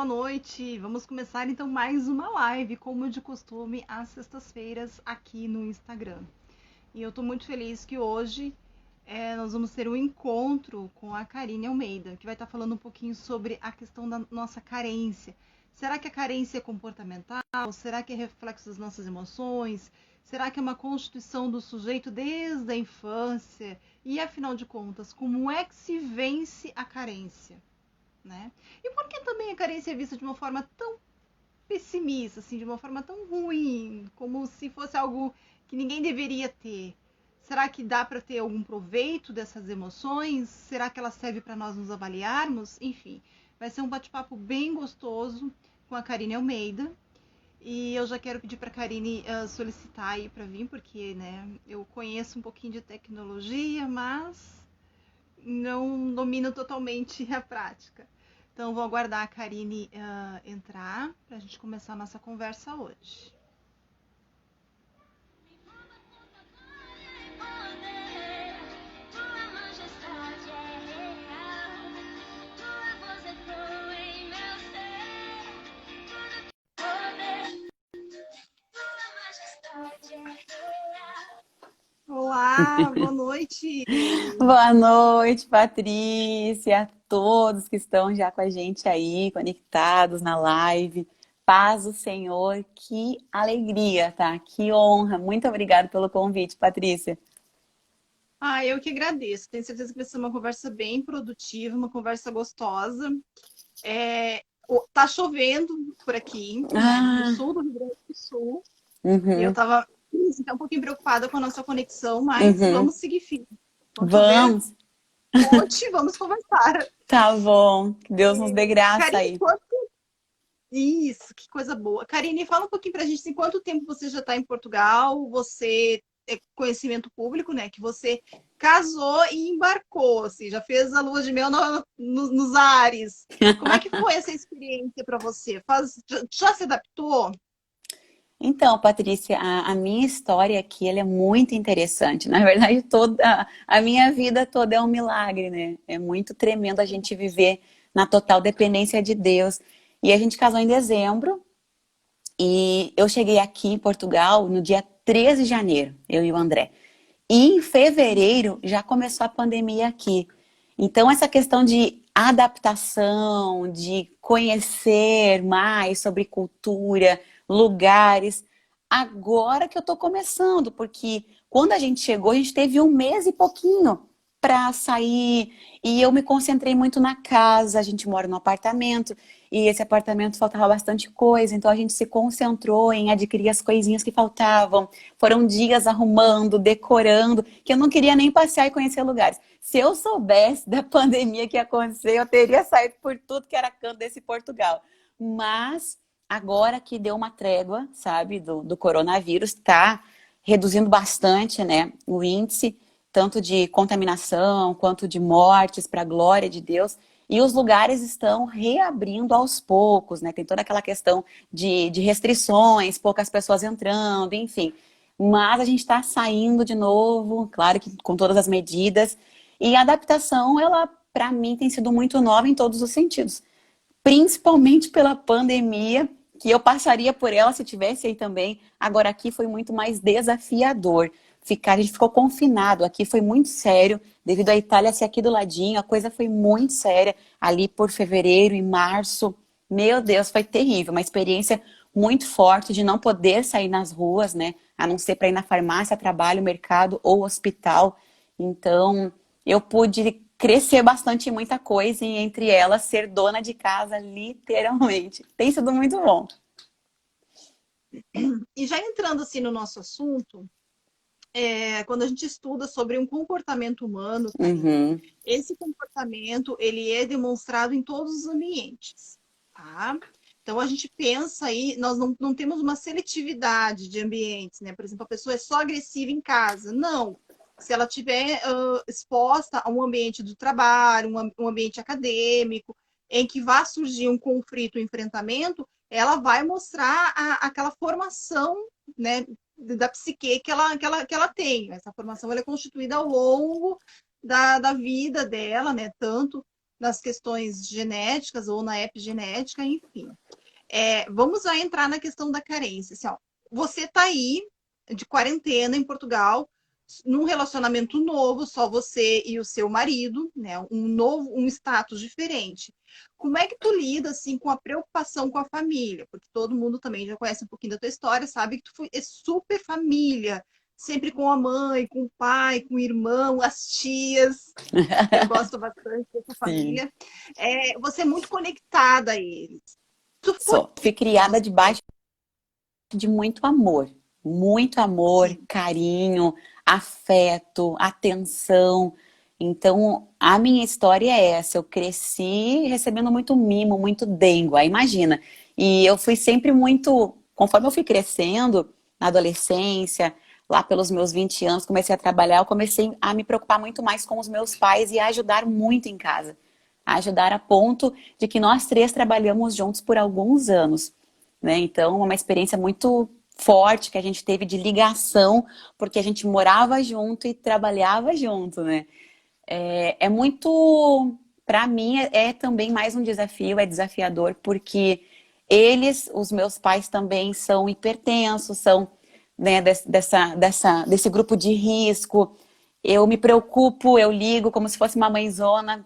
boa noite. Vamos começar então mais uma live, como de costume, às sextas-feiras aqui no Instagram. E eu estou muito feliz que hoje nós vamos ter um encontro com a Karine Almeida, que vai estar falando um pouquinho sobre a questão da nossa carência. Será que a carência é comportamental? Será que é reflexo das nossas emoções? Será que é uma constituição do sujeito desde a infância? E afinal de contas, como é que se vence a carência? Né? E por que também a carência é vista de uma forma tão pessimista, assim, de uma forma tão ruim, como se fosse algo que ninguém deveria ter? Será que dá para ter algum proveito dessas emoções? Será que ela serve para nós nos avaliarmos? Enfim, vai ser um bate-papo bem gostoso com a Karine Almeida. E eu já quero pedir para a Karine solicitar aí para vir, porque né, eu conheço um pouquinho de tecnologia, mas não domino totalmente a prática. Então, vou aguardar a Karine entrar para a gente começar a nossa conversa hoje. Olá, boa noite. Boa noite, Patrícia, a todos que estão já com a gente aí, conectados na live. Paz do Senhor, que alegria, tá? Que honra. Muito obrigada pelo convite, Patrícia. Eu que agradeço. Tenho certeza que vai ser uma conversa bem produtiva, uma conversa gostosa. Tá chovendo por aqui, né, no Ah, sul do Rio Grande do Sul. E eu uhum, estava um pouquinho preocupada com a nossa conexão, mas uhum. vamos seguir firme. Quando chover, Vamos, conte, vamos conversar. tá bom. Que Deus nos dê graça Karine, aí. isso, que coisa boa. Karine, fala um pouquinho pra gente, assim, quanto tempo você já está em Portugal? Você é conhecimento público, né? Que você casou e embarcou, assim, já fez a lua de mel nos ares. Como é que foi essa experiência para você? Já se adaptou? Então, Patrícia, a minha história aqui ela é muito interessante. Na verdade, toda a minha vida toda é um milagre, né? É muito tremendo a gente viver na total dependência de Deus. E a gente casou em dezembro e eu cheguei aqui em Portugal no dia 13 de janeiro, eu e o André. E em fevereiro já começou a pandemia aqui. Então, essa questão de adaptação, de conhecer mais sobre cultura, lugares, agora que eu tô começando, porque quando a gente chegou, a gente teve um mês e pouquinho para sair e eu me concentrei muito na casa. A gente mora num apartamento e esse apartamento faltava bastante coisa, então a gente se concentrou em adquirir as coisinhas que faltavam. Foram dias arrumando, decorando, que eu não queria nem passear e conhecer lugares. Se eu soubesse da pandemia que ia acontecer, eu teria saído por tudo que era canto desse Portugal. Mas agora que deu uma trégua, sabe, do coronavírus, tá reduzindo bastante, né, o índice, tanto de contaminação quanto de mortes, para a glória de Deus. E os lugares estão reabrindo aos poucos, né? Tem toda aquela questão de restrições, poucas pessoas entrando, enfim. Mas a gente está saindo de novo, claro que com todas as medidas. E a adaptação, ela, para mim, tem sido muito nova em todos os sentidos. Principalmente pela pandemia, que eu passaria por ela se tivesse aí também. Agora aqui foi muito mais desafiador. A gente ficou confinado, aqui foi muito sério, devido à Itália ser aqui do ladinho, a coisa foi muito séria ali por fevereiro e março. Meu Deus, foi terrível, uma experiência muito forte de não poder sair nas ruas, né? A não ser para ir na farmácia, trabalho, mercado ou hospital. Então, eu pude crescer bastante em muita coisa e entre elas ser dona de casa, literalmente. Tem sido muito bom. E já entrando assim no nosso assunto, quando a gente estuda sobre um comportamento humano, Karine, Uhum, esse comportamento ele é demonstrado em todos os ambientes, tá? Então a gente pensa aí, nós não temos uma seletividade de ambientes, né? Por exemplo, a pessoa é só agressiva em casa. Não. Se ela tiver exposta a um ambiente do trabalho, um ambiente acadêmico, em que vai surgir um conflito, um enfrentamento, ela vai mostrar aquela formação, né, da psique que ela tem. Essa formação ela é constituída ao longo da vida dela, né? Tanto nas questões genéticas ou na epigenética, enfim. Vamos lá entrar na questão da carência. Assim, ó, você está aí de quarentena em Portugal, num relacionamento novo, só você e o seu marido, né? Um status diferente. Como é que tu lida assim com a preocupação com a família? Porque todo mundo também já conhece um pouquinho da tua história, sabe que tu é super família, sempre com a mãe, com o pai, com o irmão, as tias, que eu gosto bastante dessa Sim, família. Você é muito conectada a eles. Tu foi sou. Fui criada debaixo de muito amor, assim, carinho, afeto, atenção. Então, a minha história é essa. Eu cresci recebendo muito mimo, muito dengo. Aí imagina. E eu fui sempre muito, conforme eu fui crescendo, na adolescência, lá pelos meus 20 anos, comecei a trabalhar, eu comecei a me preocupar muito mais com os meus pais e a ajudar muito em casa. A ajudar a ponto de que nós três trabalhamos juntos por alguns anos, né? Então, uma experiência muito forte que a gente teve de ligação, porque a gente morava junto e trabalhava junto, né? É muito, para mim, é também mais um desafio, é desafiador, porque eles, os meus pais também são hipertensos, são, né, desse grupo de risco. Eu me preocupo, eu ligo como se fosse uma mãezona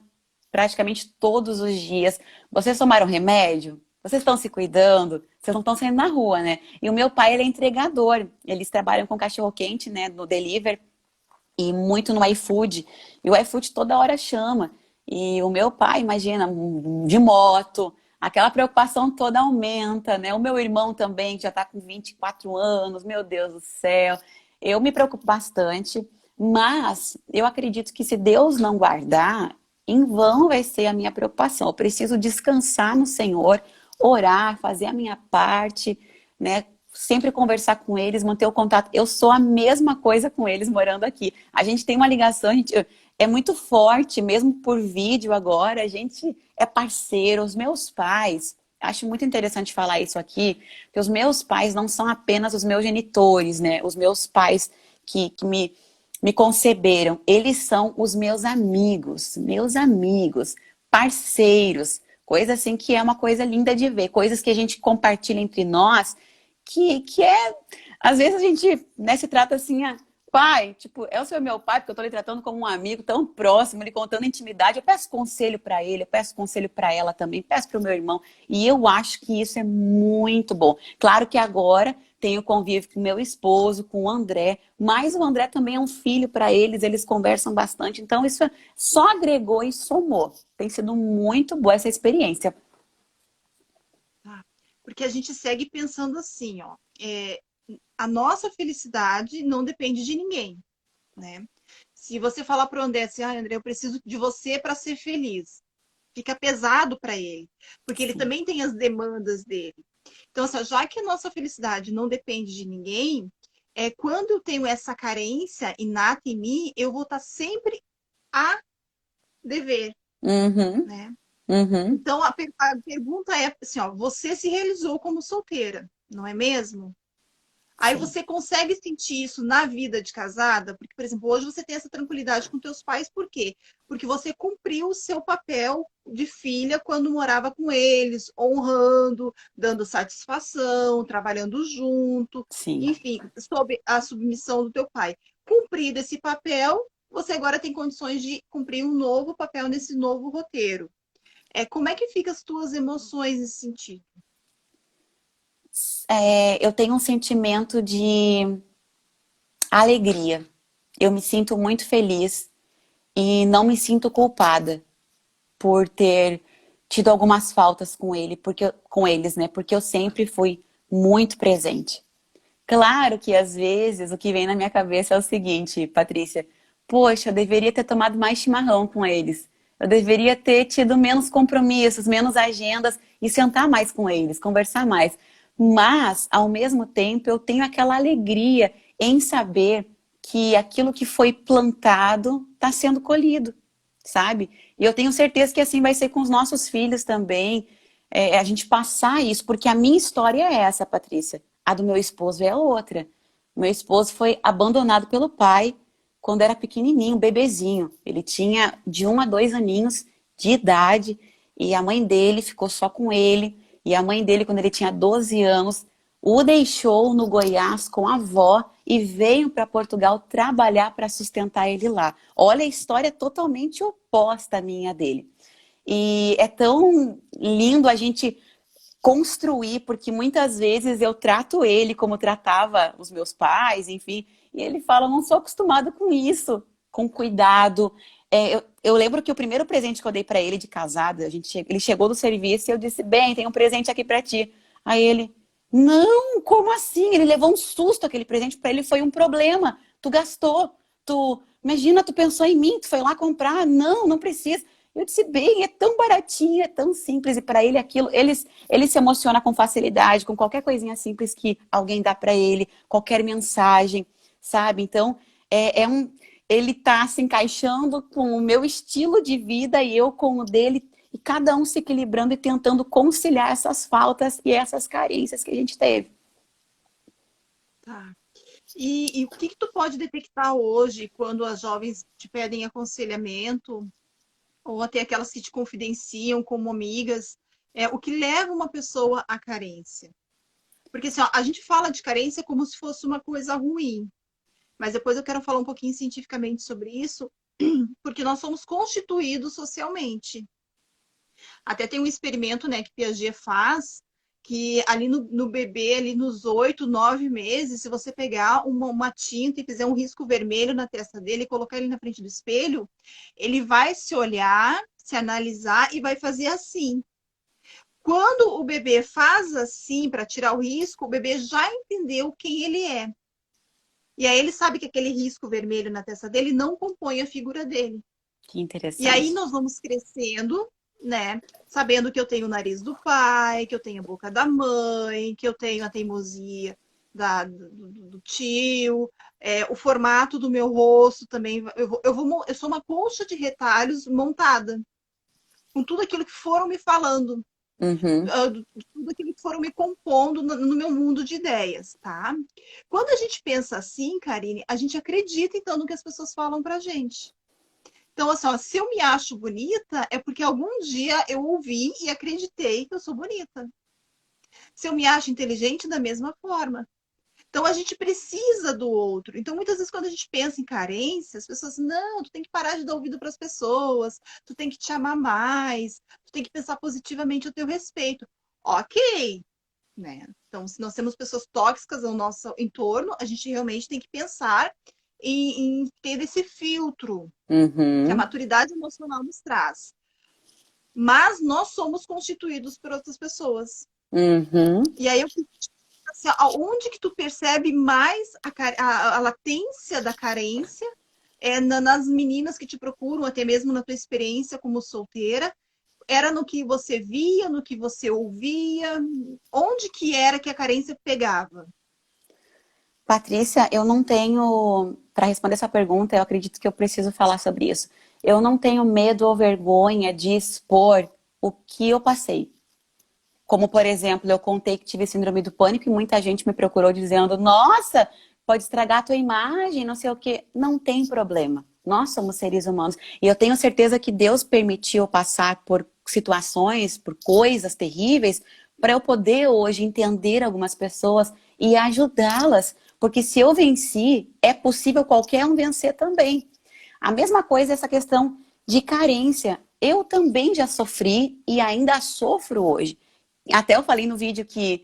praticamente todos os dias. Vocês tomaram remédio? Vocês estão se cuidando? Vocês não estão saindo na rua, né? E o meu pai, ele é entregador. Eles trabalham com cachorro-quente, né, no delivery e muito no iFood. E o iFood toda hora chama. E o meu pai, imagina, de moto, aquela preocupação toda aumenta, né? O meu irmão também, que já está com 24 anos, meu Deus do céu. Eu me preocupo bastante, mas eu acredito que se Deus não guardar, em vão vai ser a minha preocupação. Eu preciso descansar no Senhor, orar, fazer a minha parte, né? Sempre conversar com eles, manter o contato. Eu sou a mesma coisa com eles morando aqui. A gente tem uma ligação, é muito forte, mesmo por vídeo agora. A gente é parceiro. Os meus pais, acho muito interessante falar isso aqui, que os meus pais não são apenas os meus genitores, né? Os meus pais que me conceberam. Eles são os meus amigos, parceiros. Coisa assim que é uma coisa linda de ver. Coisas que a gente compartilha entre nós que é, às vezes a gente, né, se trata assim, pai, tipo, é o seu meu pai, porque eu tô lhe tratando como um amigo tão próximo, ele contando intimidade, eu peço conselho para ele, eu peço conselho para ela também, peço para o meu irmão, e eu acho que isso é muito bom. Claro que agora tenho convívio com meu esposo, com o André, mas o André também é um filho para eles conversam bastante, então isso só agregou e somou. Tem sido muito boa essa experiência. tá? Porque a gente segue pensando assim, ó, a nossa felicidade não depende de ninguém, né? Se você falar para o André assim, André, eu preciso de você para ser feliz, fica pesado para ele, porque ele Sim. também tem as demandas dele. Então, assim, já que a nossa felicidade não depende de ninguém, quando eu tenho essa carência inata em mim, eu vou estar sempre a dever, Uhum, né? uhum. Então, a pergunta é assim, ó, você se realizou como solteira, não é mesmo? Aí Sim. você consegue sentir isso na vida de casada? Porque, por exemplo, hoje você tem essa tranquilidade com teus pais, por quê? Porque você cumpriu o seu papel de filha quando morava com eles, honrando, dando satisfação, trabalhando junto, Sim. enfim, sob a submissão do teu pai. Cumprido esse papel, você agora tem condições de cumprir um novo papel nesse novo roteiro. Como é que ficam as tuas emoções nesse sentido? Eu tenho um sentimento de alegria. Eu me sinto muito feliz e não me sinto culpada por ter tido algumas faltas com ele, com eles, né? Porque eu sempre fui muito presente. Claro que às vezes o que vem na minha cabeça é o seguinte, Patrícia, poxa, eu deveria ter tomado mais chimarrão com eles. Eu deveria ter tido menos compromissos, menos agendas e sentar mais com eles, conversar mais. Mas, ao mesmo tempo, eu tenho aquela alegria em saber que aquilo que foi plantado está sendo colhido, sabe? E eu tenho certeza que assim vai ser com os nossos filhos também, a gente passar isso, porque a minha história é essa, Patrícia. A do meu esposo é outra. Meu esposo foi abandonado pelo pai quando era pequenininho, bebezinho. Ele tinha de 1 a 2 aninhos de idade, e a mãe dele ficou só com ele, e a mãe dele, quando ele tinha 12 anos, o deixou no Goiás com a avó e veio para Portugal trabalhar para sustentar ele lá. Olha a história totalmente oposta à minha dele. E é tão lindo a gente construir, porque muitas vezes eu trato ele como tratava os meus pais, enfim, e ele fala, não sou acostumado com isso, com cuidado. Eu lembro que o primeiro presente que eu dei para ele de casado, ele chegou do serviço e eu disse, bem, tem um presente aqui para ti. Aí ele, não, como assim? Ele levou um susto, aquele presente para ele foi um problema. Tu gastou, imagina, tu pensou em mim, tu foi lá comprar. Não, não precisa. Eu disse, bem, é tão baratinho, é tão simples, e para ele aquilo, ele se emociona com facilidade, com qualquer coisinha simples que alguém dá para ele, qualquer mensagem, sabe? Então, ele tá se encaixando com o meu estilo de vida e eu com o dele, e cada um se equilibrando e tentando conciliar essas faltas e essas carências que a gente teve. Tá. E o que tu pode detectar hoje quando as jovens te pedem aconselhamento, ou até aquelas que te confidenciam como amigas, o que leva uma pessoa à carência? Porque assim, ó, a gente fala de carência como se fosse uma coisa ruim, mas depois eu quero falar um pouquinho cientificamente sobre isso, porque nós somos constituídos socialmente. Até tem um experimento, né, que Piaget faz, que ali no bebê, ali nos 8, 9 meses, se você pegar uma tinta e fizer um risco vermelho na testa dele e colocar ele na frente do espelho, ele vai se olhar, se analisar e vai fazer assim. Quando o bebê faz assim para tirar o risco, o bebê já entendeu quem ele é. E aí ele sabe que aquele risco vermelho na testa dele não compõe a figura dele. Que interessante. E aí nós vamos crescendo, né? Sabendo que eu tenho o nariz do pai, que eu tenho a boca da mãe, que eu tenho a teimosia do tio, o formato do meu rosto também. Eu sou uma colcha de retalhos montada, com tudo aquilo que foram me falando, tudo aquilo que foram me compondo no meu mundo de ideias, tá? Quando a gente pensa assim, Karine, a gente acredita então no que as pessoas falam pra gente. Então, assim, ó, se eu me acho bonita, é porque algum dia eu ouvi e acreditei que eu sou bonita. Se eu me acho inteligente, da mesma forma. Então, a gente precisa do outro. Então, muitas vezes, quando a gente pensa em carência, as pessoas, não, tu tem que parar de dar ouvido para as pessoas, tu tem que te amar mais, tu tem que pensar positivamente a teu respeito. Ok, né? Então, se nós temos pessoas tóxicas ao nosso entorno, a gente realmente tem que pensar em ter esse filtro que a maturidade emocional nos traz. Mas nós somos constituídos por outras pessoas. E aí eu assim, onde que tu percebe mais a latência da carência nas meninas que te procuram, até mesmo na tua experiência como solteira? Era no que você via, no que você ouvia? Onde que era que a carência pegava? Patrícia, eu não tenho, para responder essa pergunta, eu acredito que eu preciso falar sobre isso. Eu não tenho medo ou vergonha de expor o que eu passei. Como, por exemplo, eu contei que tive síndrome do pânico e muita gente me procurou dizendo, nossa, pode estragar a tua imagem, não sei o quê. Não tem problema. Nós somos seres humanos. E eu tenho certeza que Deus permitiu passar por situações, por coisas terríveis, para eu poder hoje entender algumas pessoas e ajudá-las. Porque se eu venci, é possível qualquer um vencer também. A mesma coisa essa questão de carência. Eu também já sofri e ainda sofro hoje. Até eu falei no vídeo que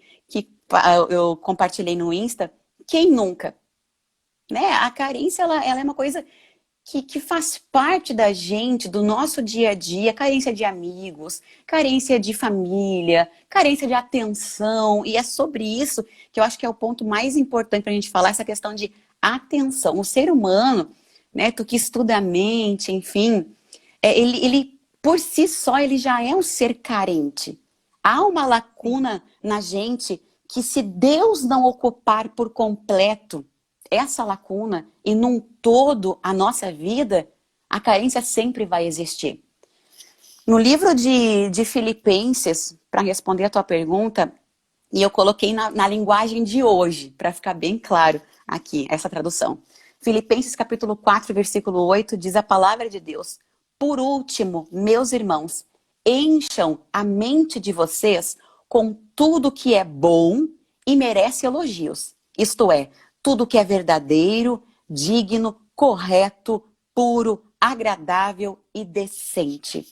eu compartilhei no Insta, quem nunca? Né? A carência, ela é uma coisa que faz parte da gente, do nosso dia a dia, carência de amigos, carência de família, carência de atenção, e é sobre isso que eu acho que é o ponto mais importante para a gente falar, essa questão de atenção. O ser humano, né, tu que estuda a mente, enfim, ele por si só, ele já é um ser carente. Há uma lacuna na gente que se Deus não ocupar por completo essa lacuna e num todo a nossa vida, a carência sempre vai existir. No livro de Filipenses, para responder a tua pergunta, e eu coloquei na linguagem de hoje, para ficar bem claro aqui, essa tradução. Filipenses capítulo 4, versículo 8, diz a palavra de Deus: Por último, meus irmãos, encham a mente de vocês com tudo que é bom e merece elogios. Isto é, tudo que é verdadeiro, digno, correto, puro, agradável e decente.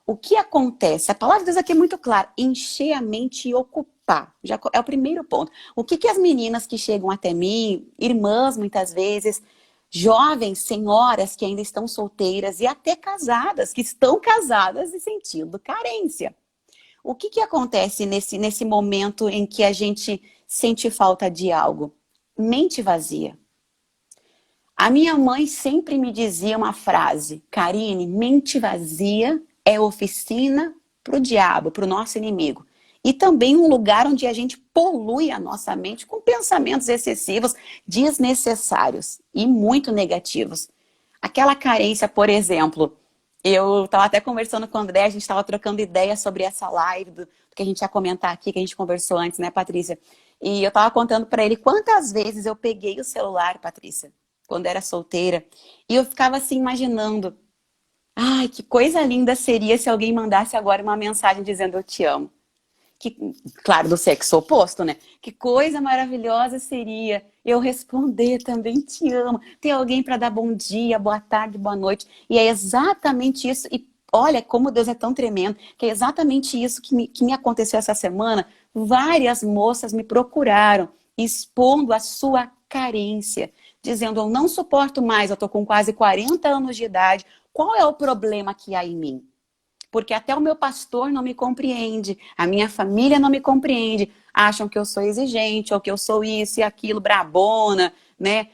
O que acontece? A palavra de Deus aqui é muito clara. Encher a mente e ocupar. Já é o primeiro ponto. O que as meninas que chegam até mim, irmãs muitas vezes, jovens senhoras que ainda estão solteiras e até casadas, que estão casadas e sentindo carência. O que acontece nesse momento em que a gente sente falta de algo? Mente vazia. A minha mãe sempre me dizia uma frase: Karine, mente vazia é oficina para o diabo, para o nosso inimigo. E também um lugar onde a gente polui a nossa mente com pensamentos excessivos, desnecessários e muito negativos. Aquela carência, por exemplo, eu estava até conversando com o André, a gente estava trocando ideias sobre essa live, do que a gente ia comentar aqui, que a gente conversou antes, né, Patrícia? E eu estava contando para ele quantas vezes eu peguei o celular, Patrícia, quando era solteira, e eu ficava assim imaginando, ai, que coisa linda seria se alguém mandasse agora uma mensagem dizendo eu te amo. Que, claro, do sexo oposto, né? Que coisa maravilhosa seria eu responder também te amo. Ter alguém para dar bom dia, boa tarde, boa noite. E é exatamente isso. E olha como Deus é tão tremendo, que é exatamente isso que me aconteceu essa semana. Várias moças me procuraram, expondo a sua carência, dizendo, eu não suporto mais, eu estou com quase 40 anos de idade. Qual é o problema que há em mim? Porque até o meu pastor não me compreende, a minha família não me compreende, acham que eu sou exigente, ou que eu sou isso e aquilo, brabona, né,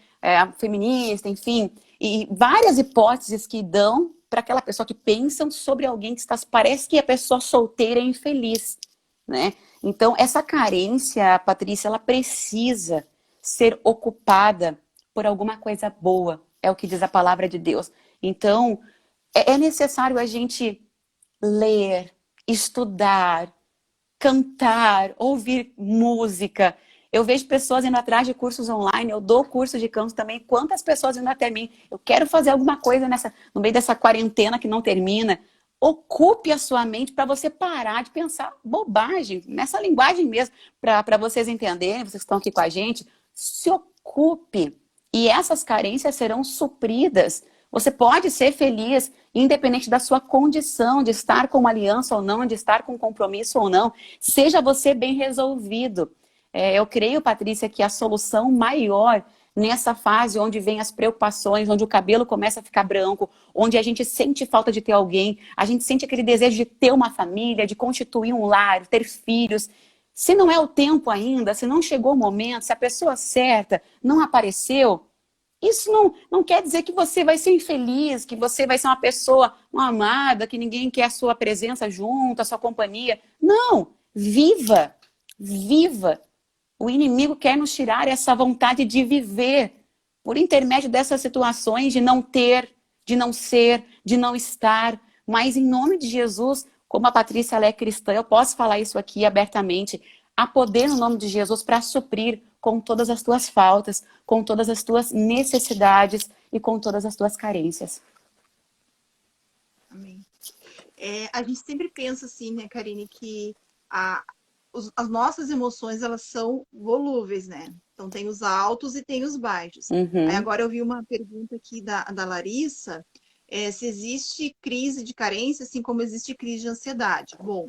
feminista, enfim. E várias hipóteses que dão para aquela pessoa que pensam sobre alguém que está, parece que a pessoa solteira é infeliz, né? Então, essa carência, Patrícia, ela precisa ser ocupada por alguma coisa boa, é o que diz a palavra de Deus. Então, é necessário a gente ler, estudar, cantar, ouvir música. Eu vejo pessoas indo atrás de cursos online, eu dou curso de canto também. Quantas pessoas indo até mim? Eu quero fazer alguma coisa no meio dessa quarentena que não termina. Ocupe a sua mente para você parar de pensar bobagem, nessa linguagem mesmo, para vocês entenderem, vocês que estão aqui com a gente. Se ocupe. E essas carências serão supridas. Você pode ser feliz, independente da sua condição de estar com uma aliança ou não, de estar com um compromisso ou não. Seja você bem resolvido. Eu creio, Patrícia, que a solução maior nessa fase onde vem as preocupações, onde o cabelo começa a ficar branco, onde a gente sente falta de ter alguém, a gente sente aquele desejo de ter uma família, de constituir um lar, ter filhos. Se não é o tempo ainda, se não chegou o momento, se a pessoa certa não apareceu, isso não quer dizer que você vai ser infeliz, que você vai ser uma pessoa uma amada, que ninguém quer a sua presença junto, a sua companhia. Não! Viva! Viva! O inimigo quer nos tirar essa vontade de viver por intermédio dessas situações de não ter, de não ser, de não estar. Mas em nome de Jesus, como a Patrícia ela é cristã, eu posso falar isso aqui abertamente. Há poder no nome de Jesus para suprir com todas as tuas faltas, com todas as tuas necessidades e com todas as tuas carências. Amém. A gente sempre pensa assim, né, Karine, que as nossas emoções, elas são volúveis, né? Então tem os altos e tem os baixos. Uhum. Aí agora eu vi uma pergunta aqui da Larissa, se existe crise de carência, assim como existe crise de ansiedade. Bom,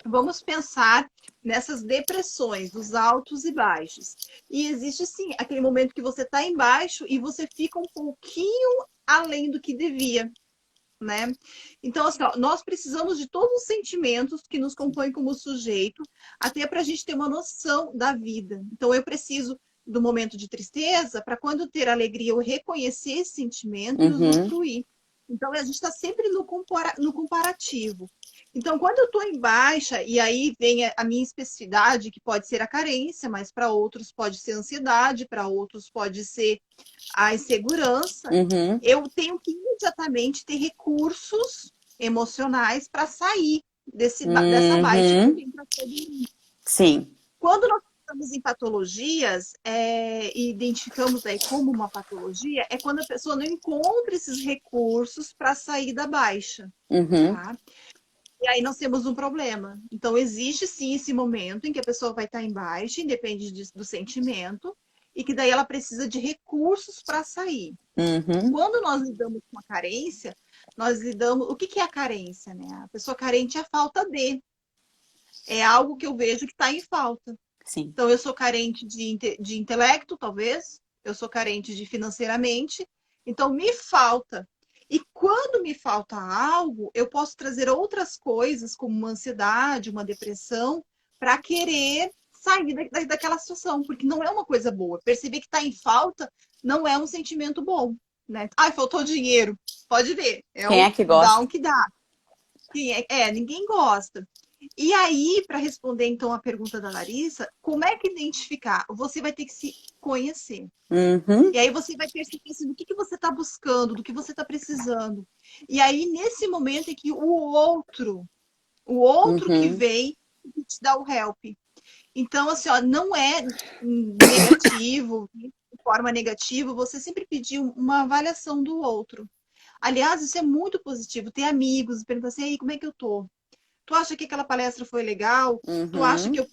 vamos pensar nessas depressões, dos altos e baixos. E existe, sim, aquele momento que você está embaixo e você fica um pouquinho além do que devia, né? Então, assim, ó, nós precisamos de todos os sentimentos que nos compõem como sujeito, até para a gente ter uma noção da vida. Então, eu preciso do momento de tristeza para quando ter alegria eu reconhecer esse sentimento e usufruir. Então, a gente está sempre no comparativo. Então, quando eu estou em baixa, e aí vem a minha especificidade, que pode ser a carência, mas para outros pode ser a ansiedade, para outros pode ser a insegurança, eu tenho que imediatamente ter recursos emocionais para sair dessa baixa que vem para todo mundo. Sim. Quando nós pensamos em patologias e identificamos aí como uma patologia, é quando a pessoa não encontra esses recursos para sair da baixa, Uhum. tá? E aí nós temos um problema. Então, existe sim esse momento em que a pessoa vai estar em baixa, independe do sentimento, e que daí ela precisa de recursos para sair. Uhum. Quando nós lidamos com a carência, nós lidamos. O que que é a carência, né? A pessoa carente é a falta de. É algo que eu vejo que está em falta. Sim. Então, eu sou carente de intelecto, talvez. Eu sou carente de financeiramente. Então, me falta. E quando me falta algo, eu posso trazer outras coisas, como uma ansiedade, uma depressão, para querer sair daquela situação, porque não é uma coisa boa. Perceber que está em falta não é um sentimento bom, né? Ai, faltou dinheiro. Pode ver, é Quem o é que down gosta? que dá. Ninguém gosta. E aí, para responder então a pergunta da Larissa, como é que identificar? Você vai ter que se conhecer. Uhum. E aí você vai perceber assim, do que você está buscando, do que você está precisando. E aí, nesse momento é que o outro que Uhum. vem que te dá o help. Então, assim, ó, não é negativo, de forma negativa, você sempre pedir uma avaliação do outro. Aliás, isso é muito positivo. Ter amigos, perguntar assim, aí, como é que eu tô? Tu acha que aquela palestra foi legal? Tu acha que Uhum.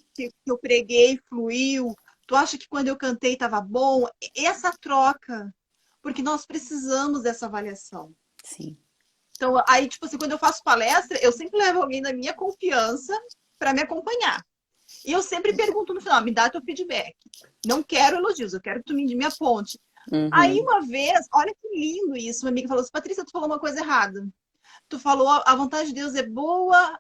eu preguei, fluiu? Tu acha que quando eu cantei estava bom? Essa troca, porque nós precisamos dessa avaliação. Sim. Então, aí, tipo assim, quando eu faço palestra, eu sempre levo alguém da minha confiança para me acompanhar. E eu sempre pergunto no final, me dá teu feedback. Não quero elogios, eu quero que tu me aponte. Aí, Uhum. uma vez, olha que lindo isso, uma amiga falou assim, Patrícia, tu falou uma coisa errada. Tu falou a vontade de Deus é boa,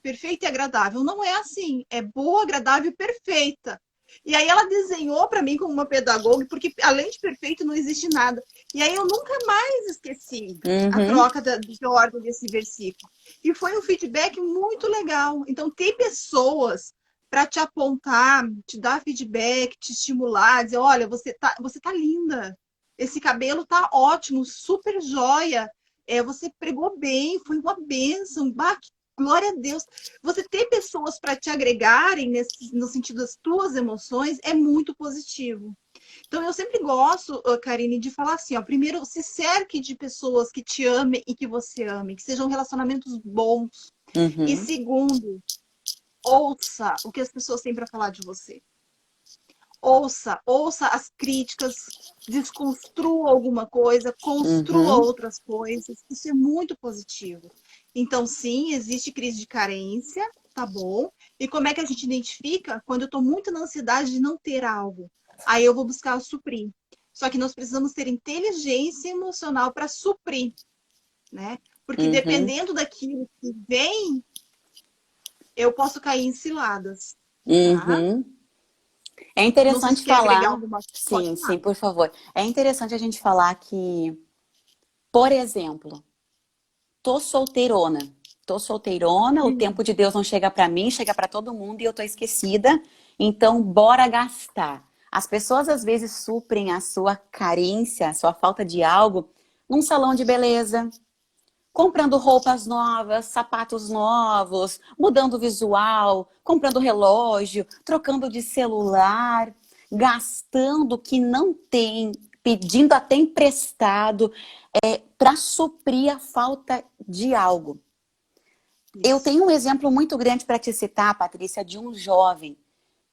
perfeita e agradável. Não é assim. É boa, agradável e perfeita. E aí ela desenhou para mim como uma pedagoga, porque além de perfeito não existe nada. E aí eu nunca mais esqueci a Uhum. troca de ordem desse versículo. E foi um feedback muito legal. Então tem pessoas para te apontar, te dar feedback, te estimular, dizer, olha, você tá linda. Esse cabelo tá ótimo, super joia. Você pregou bem, foi uma bênção, bah, glória a Deus. Você ter pessoas para te agregarem no sentido das tuas emoções é muito positivo. Então, eu sempre gosto, Karine, de falar assim, ó, primeiro, se cerque de pessoas que te amem e que você ame, que sejam relacionamentos bons. E Uhum. segundo, ouça o que as pessoas têm para falar de você. Ouça as críticas, desconstrua alguma coisa, construa Uhum. outras coisas. Isso é muito positivo. Então, sim, existe crise de carência, tá bom? E como é que a gente identifica? Quando eu estou muito na ansiedade de não ter algo. Aí eu vou buscar suprir. Só que nós precisamos ter inteligência emocional para suprir, né? Porque Uhum. dependendo daquilo que vem, eu posso cair em ciladas, tá? Uhum. É Não sei se interessante quer agregar falar, alguma coisa. Pode sim, sim, falar. por favor. É interessante a gente falar que, por exemplo, tô solteirona. Tô solteirona, o tempo de Deus não chega pra mim, chega pra todo mundo e eu tô esquecida. Então, bora gastar. As pessoas às vezes suprem a sua carência, a sua falta de algo, num salão de beleza, comprando roupas novas, sapatos novos, mudando o visual, comprando relógio, trocando de celular, gastando o que não tem, pedindo até emprestado, para suprir a falta de algo. Eu Isso. tenho um exemplo muito grande para te citar, Patrícia, de um jovem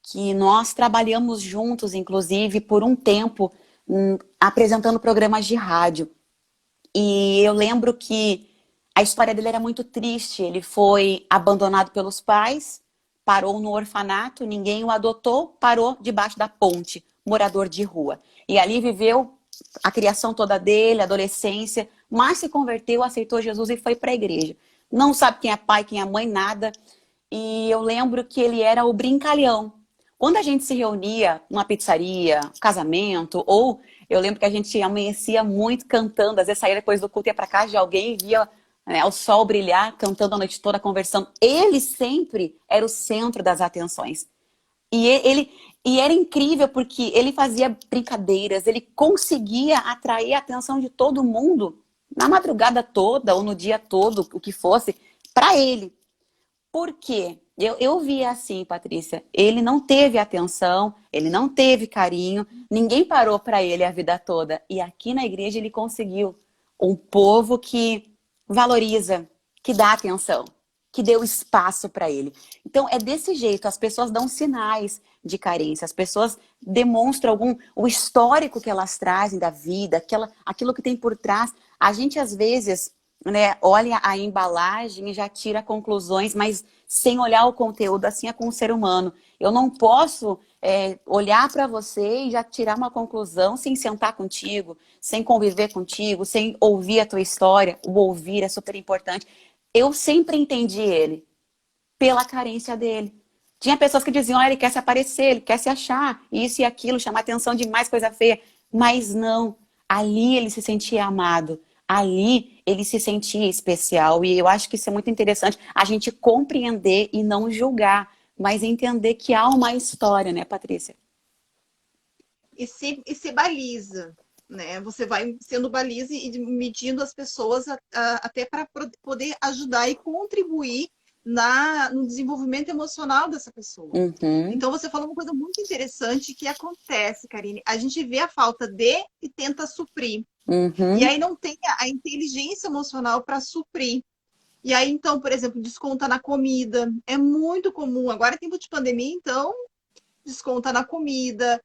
que nós trabalhamos juntos, inclusive, por um tempo, apresentando programas de rádio. E eu lembro que a história dele era muito triste. Ele foi abandonado pelos pais, parou no orfanato, ninguém o adotou, parou debaixo da ponte, morador de rua. E ali viveu a criação toda dele, a adolescência, mas se converteu, aceitou Jesus e foi para a igreja. Não sabe quem é pai, quem é mãe, nada. E eu lembro que ele era o brincalhão. Quando a gente se reunia numa pizzaria, casamento, ou eu lembro que a gente amanhecia muito cantando, às vezes saía depois do culto, ia para casa de alguém e via, né, o sol brilhar, cantando a noite toda, conversando. Ele sempre era o centro das atenções. E era incrível porque ele fazia brincadeiras, ele conseguia atrair a atenção de todo mundo na madrugada toda ou no dia todo, o que fosse, para ele. Por quê? Eu vi assim, Patrícia. Ele não teve atenção, ele não teve carinho, ninguém parou para ele a vida toda. E aqui na igreja ele conseguiu um povo que valoriza, que dá atenção, que deu espaço para ele. Então é desse jeito, as pessoas dão sinais de carência, as pessoas demonstram o histórico que elas trazem da vida, aquilo que tem por trás. A gente às vezes, né, olha a embalagem e já tira conclusões, mas sem olhar o conteúdo, assim é com o ser humano. Eu não posso olhar para você e já tirar uma conclusão sem sentar contigo, sem conviver contigo, sem ouvir a tua história. O ouvir é super importante. Eu sempre entendi ele pela carência dele. Tinha pessoas que diziam, ele quer se aparecer, ele quer se achar, isso e aquilo, chamar atenção demais, coisa feia. Mas não, ali ele se sentia amado. Ali ele se sentia especial. E eu acho que isso é muito interessante, a gente compreender e não julgar, mas entender que há uma história, né, Patrícia? E se baliza, né? Você vai sendo baliza e medindo as pessoas até para poder ajudar e contribuir no desenvolvimento emocional dessa pessoa. Uhum, Então, você falou uma coisa muito interessante que acontece, Karine. A gente vê a falta de e tenta suprir. E uhum, aí não tem a inteligência emocional para suprir. E aí, então, por exemplo, desconta na comida. É muito comum. Agora é tempo de pandemia, então desconta na comida,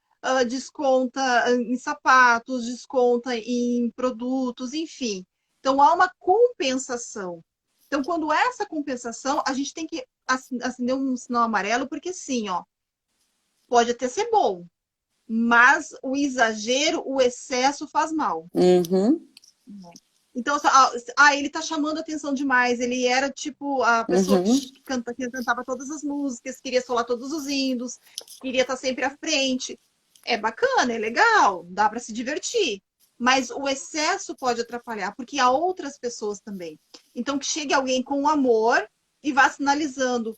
desconta em sapatos, desconta em produtos, enfim. Então há uma compensação. Então, quando há essa compensação, a gente tem que acender um sinal amarelo, porque sim, ó, pode até ser bom, mas o exagero, o excesso faz mal. uhum, Então, ele tá chamando atenção demais. Ele era tipo a pessoa uhum. que cantava todas as músicas, queria solar todos os hinos, queria estar sempre à frente. É bacana, é legal, dá para se divertir. Mas o excesso pode atrapalhar, porque há outras pessoas também. Então, que chegue alguém com amor e vá sinalizando: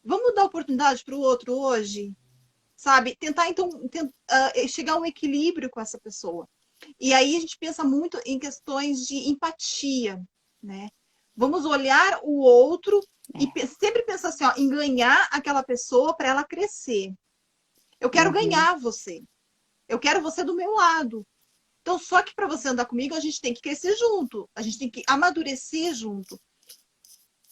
vamos dar oportunidade para o outro hoje? Sabe? Tentar, então, chegar a um equilíbrio com essa pessoa. E aí a gente pensa muito em questões de empatia, né? Vamos olhar o outro e É, sempre pensar assim, ó, em ganhar aquela pessoa para ela crescer. Eu quero uhum. ganhar você. Eu quero você do meu lado. Então, só que para você andar comigo, a gente tem que crescer junto. A gente tem que amadurecer junto.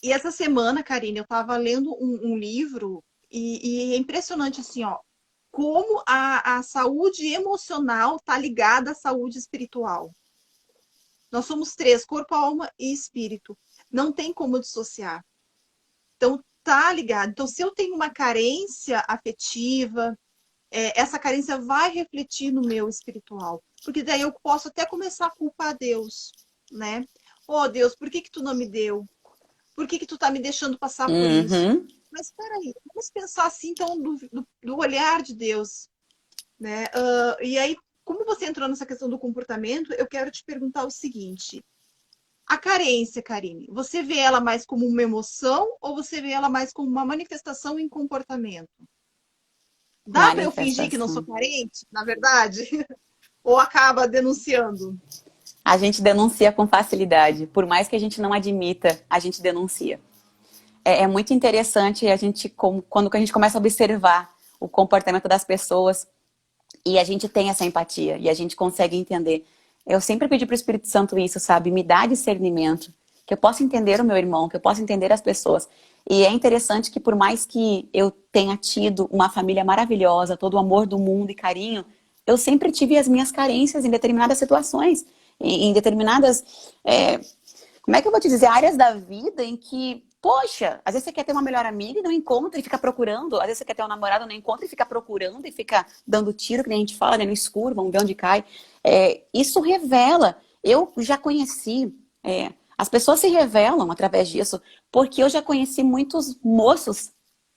E essa semana, Karine, eu estava lendo um livro e é impressionante assim, ó, como a saúde emocional está ligada à saúde espiritual. Nós somos três: corpo, alma e espírito. Não tem como dissociar. Então, tá ligado. Então, se eu tenho uma carência afetiva, essa carência vai refletir no meu espiritual. Porque daí eu posso até começar a culpar Deus, né? Oh, Deus, por que que tu não me deu? Por que que tu tá me deixando passar por isso? Uhum. Mas espera aí, vamos pensar assim, então, do olhar de Deus, né? E aí, como você entrou nessa questão do comportamento, eu quero te perguntar o seguinte: a carência, Karine, você vê ela mais como uma emoção ou você vê ela mais como uma manifestação em comportamento? Dá para eu fingir que não sou Manifestação. carente, na verdade? Ou acaba denunciando? A gente denuncia com facilidade. Por mais que a gente não admita, a gente denuncia. É muito interessante a gente, quando a gente começa a observar o comportamento das pessoas e a gente tem essa empatia e a gente consegue entender. Eu sempre pedi para o Espírito Santo isso, sabe? Me dá discernimento, que eu possa entender o meu irmão, que eu possa entender as pessoas. E é interessante que por mais que eu tenha tido uma família maravilhosa, todo o amor do mundo e carinho, eu sempre tive as minhas carências em determinadas situações, em determinadas, como é que eu vou te dizer, áreas da vida em que, poxa, às vezes você quer ter uma melhor amiga e não encontra e fica procurando, às vezes você quer ter um namorado e não encontra e fica procurando e fica dando tiro, que nem a gente fala, né, no escuro, vamos ver onde cai. Isso revela. Eu já conheci, as pessoas se revelam através disso, porque eu já conheci muitos moços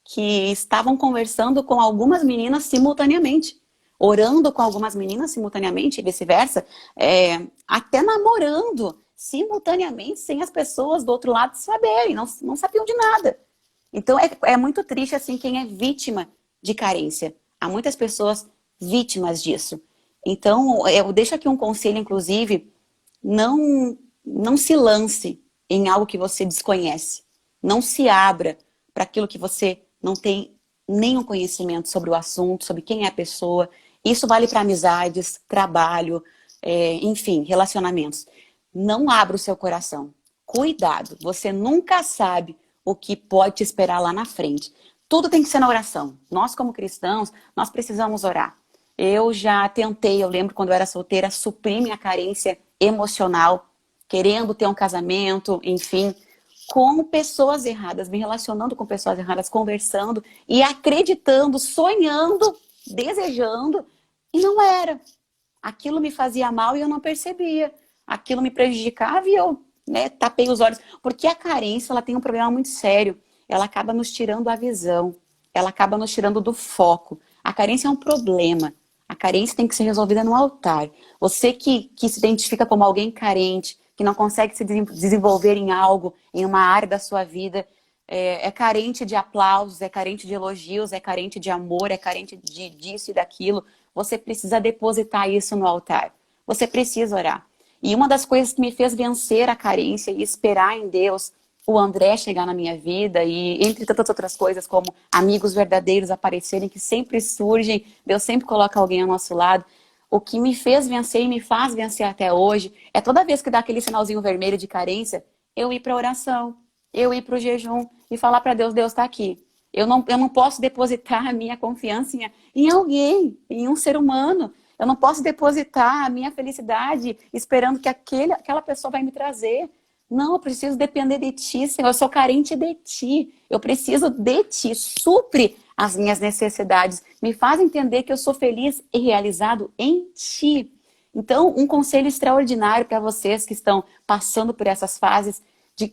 que estavam conversando com algumas meninas simultaneamente, orando com algumas meninas simultaneamente e vice-versa, até namorando simultaneamente, sem as pessoas do outro lado saberem, não sabiam de nada. Então é muito triste assim quem é vítima de carência. Há muitas pessoas vítimas disso. Então eu deixo aqui um conselho, inclusive, não se lance em algo que você desconhece. Não se abra para aquilo que você não tem nenhum conhecimento sobre o assunto, sobre quem é a pessoa. Isso vale para amizades, trabalho, enfim, relacionamentos. Não abra o seu coração. Cuidado, você nunca sabe o que pode te esperar lá na frente. Tudo tem que ser na oração. Nós, como cristãos, nós precisamos orar. Eu já tentei, eu lembro quando eu era solteira, suprir minha carência emocional, querendo ter um casamento, enfim, com pessoas erradas, me relacionando com pessoas erradas, conversando e acreditando, sonhando, desejando, e não era. Aquilo me fazia mal e eu não percebia. Aquilo me prejudicava e eu, né, tapei os olhos. Porque a carência, ela tem um problema muito sério. Ela acaba nos tirando a visão. Ela acaba nos tirando do foco. A carência é um problema. A carência tem que ser resolvida no altar. Você que se identifica como alguém carente, que não consegue se desenvolver em algo, em uma área da sua vida, é carente de aplausos, é carente de elogios, é carente de amor, é carente disso e daquilo. Você precisa depositar isso no altar. Você precisa orar. E uma das coisas que me fez vencer a carência e esperar em Deus o André chegar na minha vida e entre tantas outras coisas como amigos verdadeiros aparecerem que sempre surgem, Deus sempre coloca alguém ao nosso lado. O que me fez vencer e me faz vencer até hoje é toda vez que dá aquele sinalzinho vermelho de carência, eu ir para a oração, eu ir para o jejum e falar para Deus, Deus está aqui. Eu não posso depositar a minha confiança em alguém, em um ser humano. Eu não posso depositar a minha felicidade esperando que aquela pessoa vai me trazer. Não, eu preciso depender de ti, Senhor. Eu sou carente de ti. Eu preciso de ti. Supre as minhas necessidades. Me faz entender que eu sou feliz e realizado em ti. Então, um conselho extraordinário para vocês que estão passando por essas fases,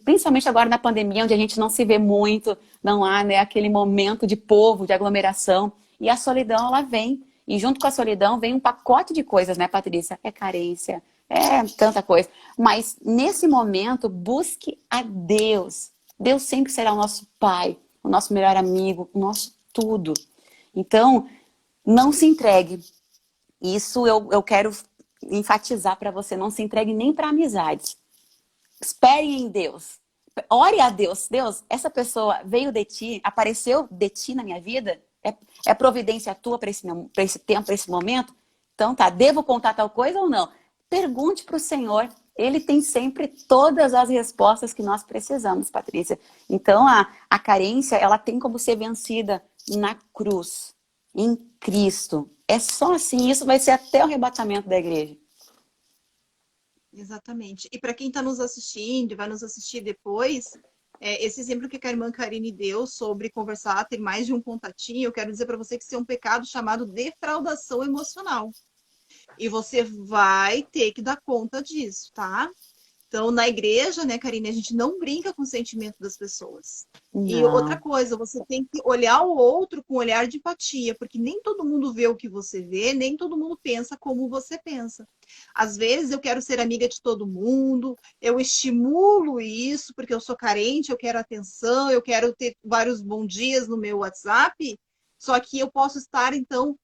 principalmente agora na pandemia, onde a gente não se vê muito, não há, né, aquele momento de povo, de aglomeração. E a solidão, ela vem. E junto com a solidão vem um pacote de coisas, né, Patrícia? É carência, é tanta coisa. Mas nesse momento, busque a Deus. Deus sempre será o nosso pai, o nosso melhor amigo, o nosso tudo. Então, não se entregue. Isso eu quero enfatizar para você. Não se entregue nem para amizades. Espere em Deus. Ore a Deus. Deus, essa pessoa veio de ti, apareceu de ti na minha vida? É providência tua para esse tempo, para esse momento? Então tá, devo contar tal coisa ou não? Pergunte para o Senhor. Ele tem sempre todas as respostas que nós precisamos, Patrícia. Então a carência, ela tem como ser vencida na cruz, em Cristo. É só assim, isso vai ser até o arrebatamento da igreja. Exatamente. E para quem está nos assistindo e vai nos assistir depois, esse exemplo que a irmã Karine deu sobre conversar, ter mais de um contatinho, eu quero dizer para você que isso é um pecado chamado defraudação emocional. E você vai ter que dar conta disso, tá? Então, na igreja, né, Karine, a gente não brinca com o sentimento das pessoas. E outra Não. coisa, você tem que olhar o outro com um olhar de empatia, porque nem todo mundo vê o que você vê, nem todo mundo pensa como você pensa. Às vezes eu quero ser amiga de todo mundo, eu estimulo isso, porque eu sou carente, eu quero atenção, eu quero ter vários bons dias no meu WhatsApp, só que eu posso estar, então,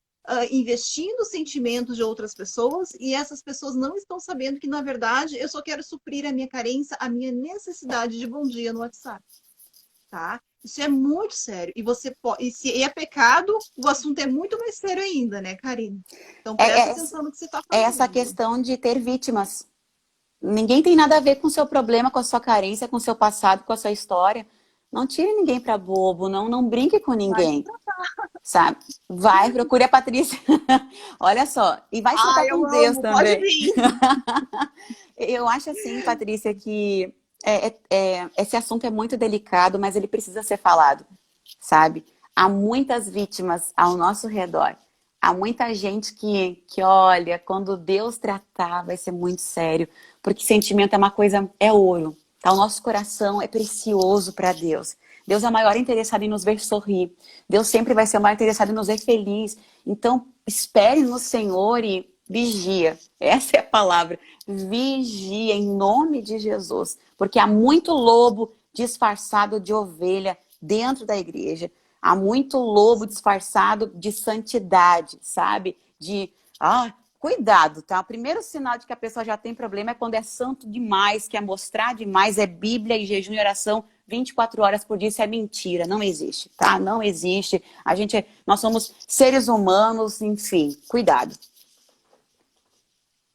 investindo sentimentos de outras pessoas e essas pessoas não estão sabendo que, na verdade, eu só quero suprir a minha carência, a minha necessidade de bom dia no WhatsApp, tá? Isso é muito sério. E você pode, e se é pecado, o assunto é muito mais sério ainda, né, Karine? Então presta atenção no que você está É essa fazendo. questão de ter vítimas. Ninguém tem nada a ver com o seu problema, com a sua carência, com o seu passado, com a sua história. Não tire ninguém para bobo, não brinque com Vai se ninguém, tratar. sabe? Vai, procure a Patrícia. Olha só, e vai se Ah, tratar eu com Deus amo, pode também. vir. Eu acho assim, Patrícia, que esse assunto é muito delicado, mas ele precisa ser falado, sabe? Há muitas vítimas ao nosso redor. Há muita gente que olha, quando Deus tratar, vai ser muito sério. Porque sentimento é uma coisa, é ouro. Tá? O nosso coração é precioso para Deus. Deus é o maior interessado em nos ver sorrir. Deus sempre vai ser o maior interessado em nos ver feliz. Então, espere no Senhor e vigia. Essa é a palavra. Vigia em nome de Jesus. Porque há muito lobo disfarçado de ovelha dentro da igreja. Há muito lobo disfarçado de santidade, sabe? De, cuidado, tá? O primeiro sinal de que a pessoa já tem problema é quando é santo demais, quer mostrar demais, é Bíblia e jejum e oração 24 horas por dia. Isso é mentira, não existe, tá? Não existe. Nós somos seres humanos, enfim, cuidado.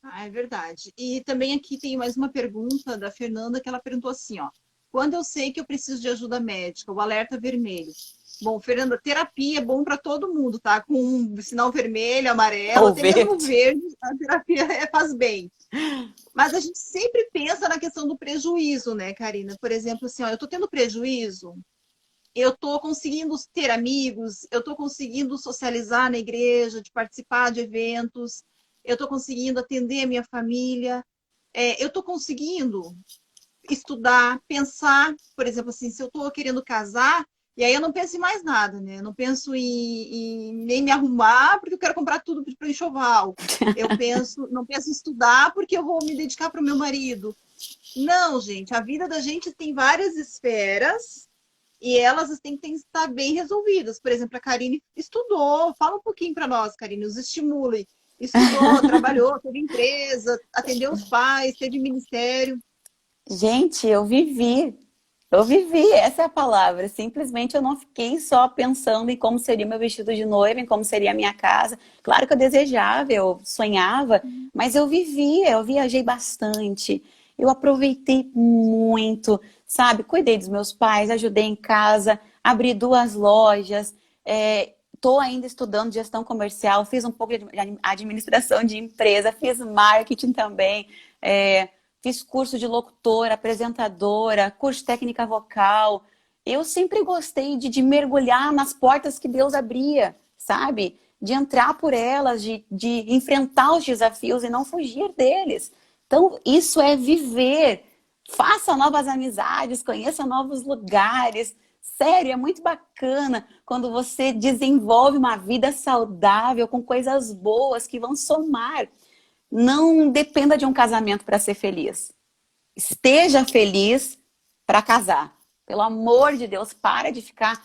Ah, é verdade. E também aqui tem mais uma pergunta da Fernanda, que ela perguntou assim, ó. Quando eu sei que eu preciso de ajuda médica, o alerta vermelho. Bom, Fernanda, terapia é bom para todo mundo, tá? Com um sinal vermelho, amarelo, Ou até mesmo o verde. verde, a terapia faz bem. Mas a gente sempre pensa na questão do prejuízo, né, Karina? Por exemplo, assim, ó, eu tô tendo prejuízo, eu tô conseguindo ter amigos, eu tô conseguindo socializar na igreja, de participar de eventos, eu tô conseguindo atender a minha família, eu tô conseguindo estudar, pensar, por exemplo, assim, se eu estou querendo casar, e aí eu não penso em mais nada, né? Eu não penso em nem me arrumar porque eu quero comprar tudo para o enxoval. Não penso em estudar porque eu vou me dedicar para o meu marido. Não, gente, a vida da gente tem várias esferas e elas têm que estar bem resolvidas. Por exemplo, a Karine estudou, fala um pouquinho para nós, Karine, nos estimule. Estudou, trabalhou, teve empresa, atendeu os pais, teve ministério. Gente, eu vivi, essa é a palavra. Simplesmente eu não fiquei só pensando em como seria meu vestido de noiva, em como seria a minha casa. Claro que eu desejava, eu sonhava, mas eu vivia, eu viajei bastante. Eu aproveitei muito, sabe? Cuidei dos meus pais, ajudei em casa, abri 2 lojas, estou ainda estudando gestão comercial, fiz um pouco de administração de empresa, fiz marketing também. Fiz curso de locutora, apresentadora, curso de técnica vocal. Eu sempre gostei de mergulhar nas portas que Deus abria, sabe? De entrar por elas, de enfrentar os desafios e não fugir deles. Então, isso é viver. Faça novas amizades, conheça novos lugares. Sério, é muito bacana quando você desenvolve uma vida saudável com coisas boas que vão somar. Não dependa de um casamento para ser feliz. Esteja feliz para casar. Pelo amor de Deus, para de ficar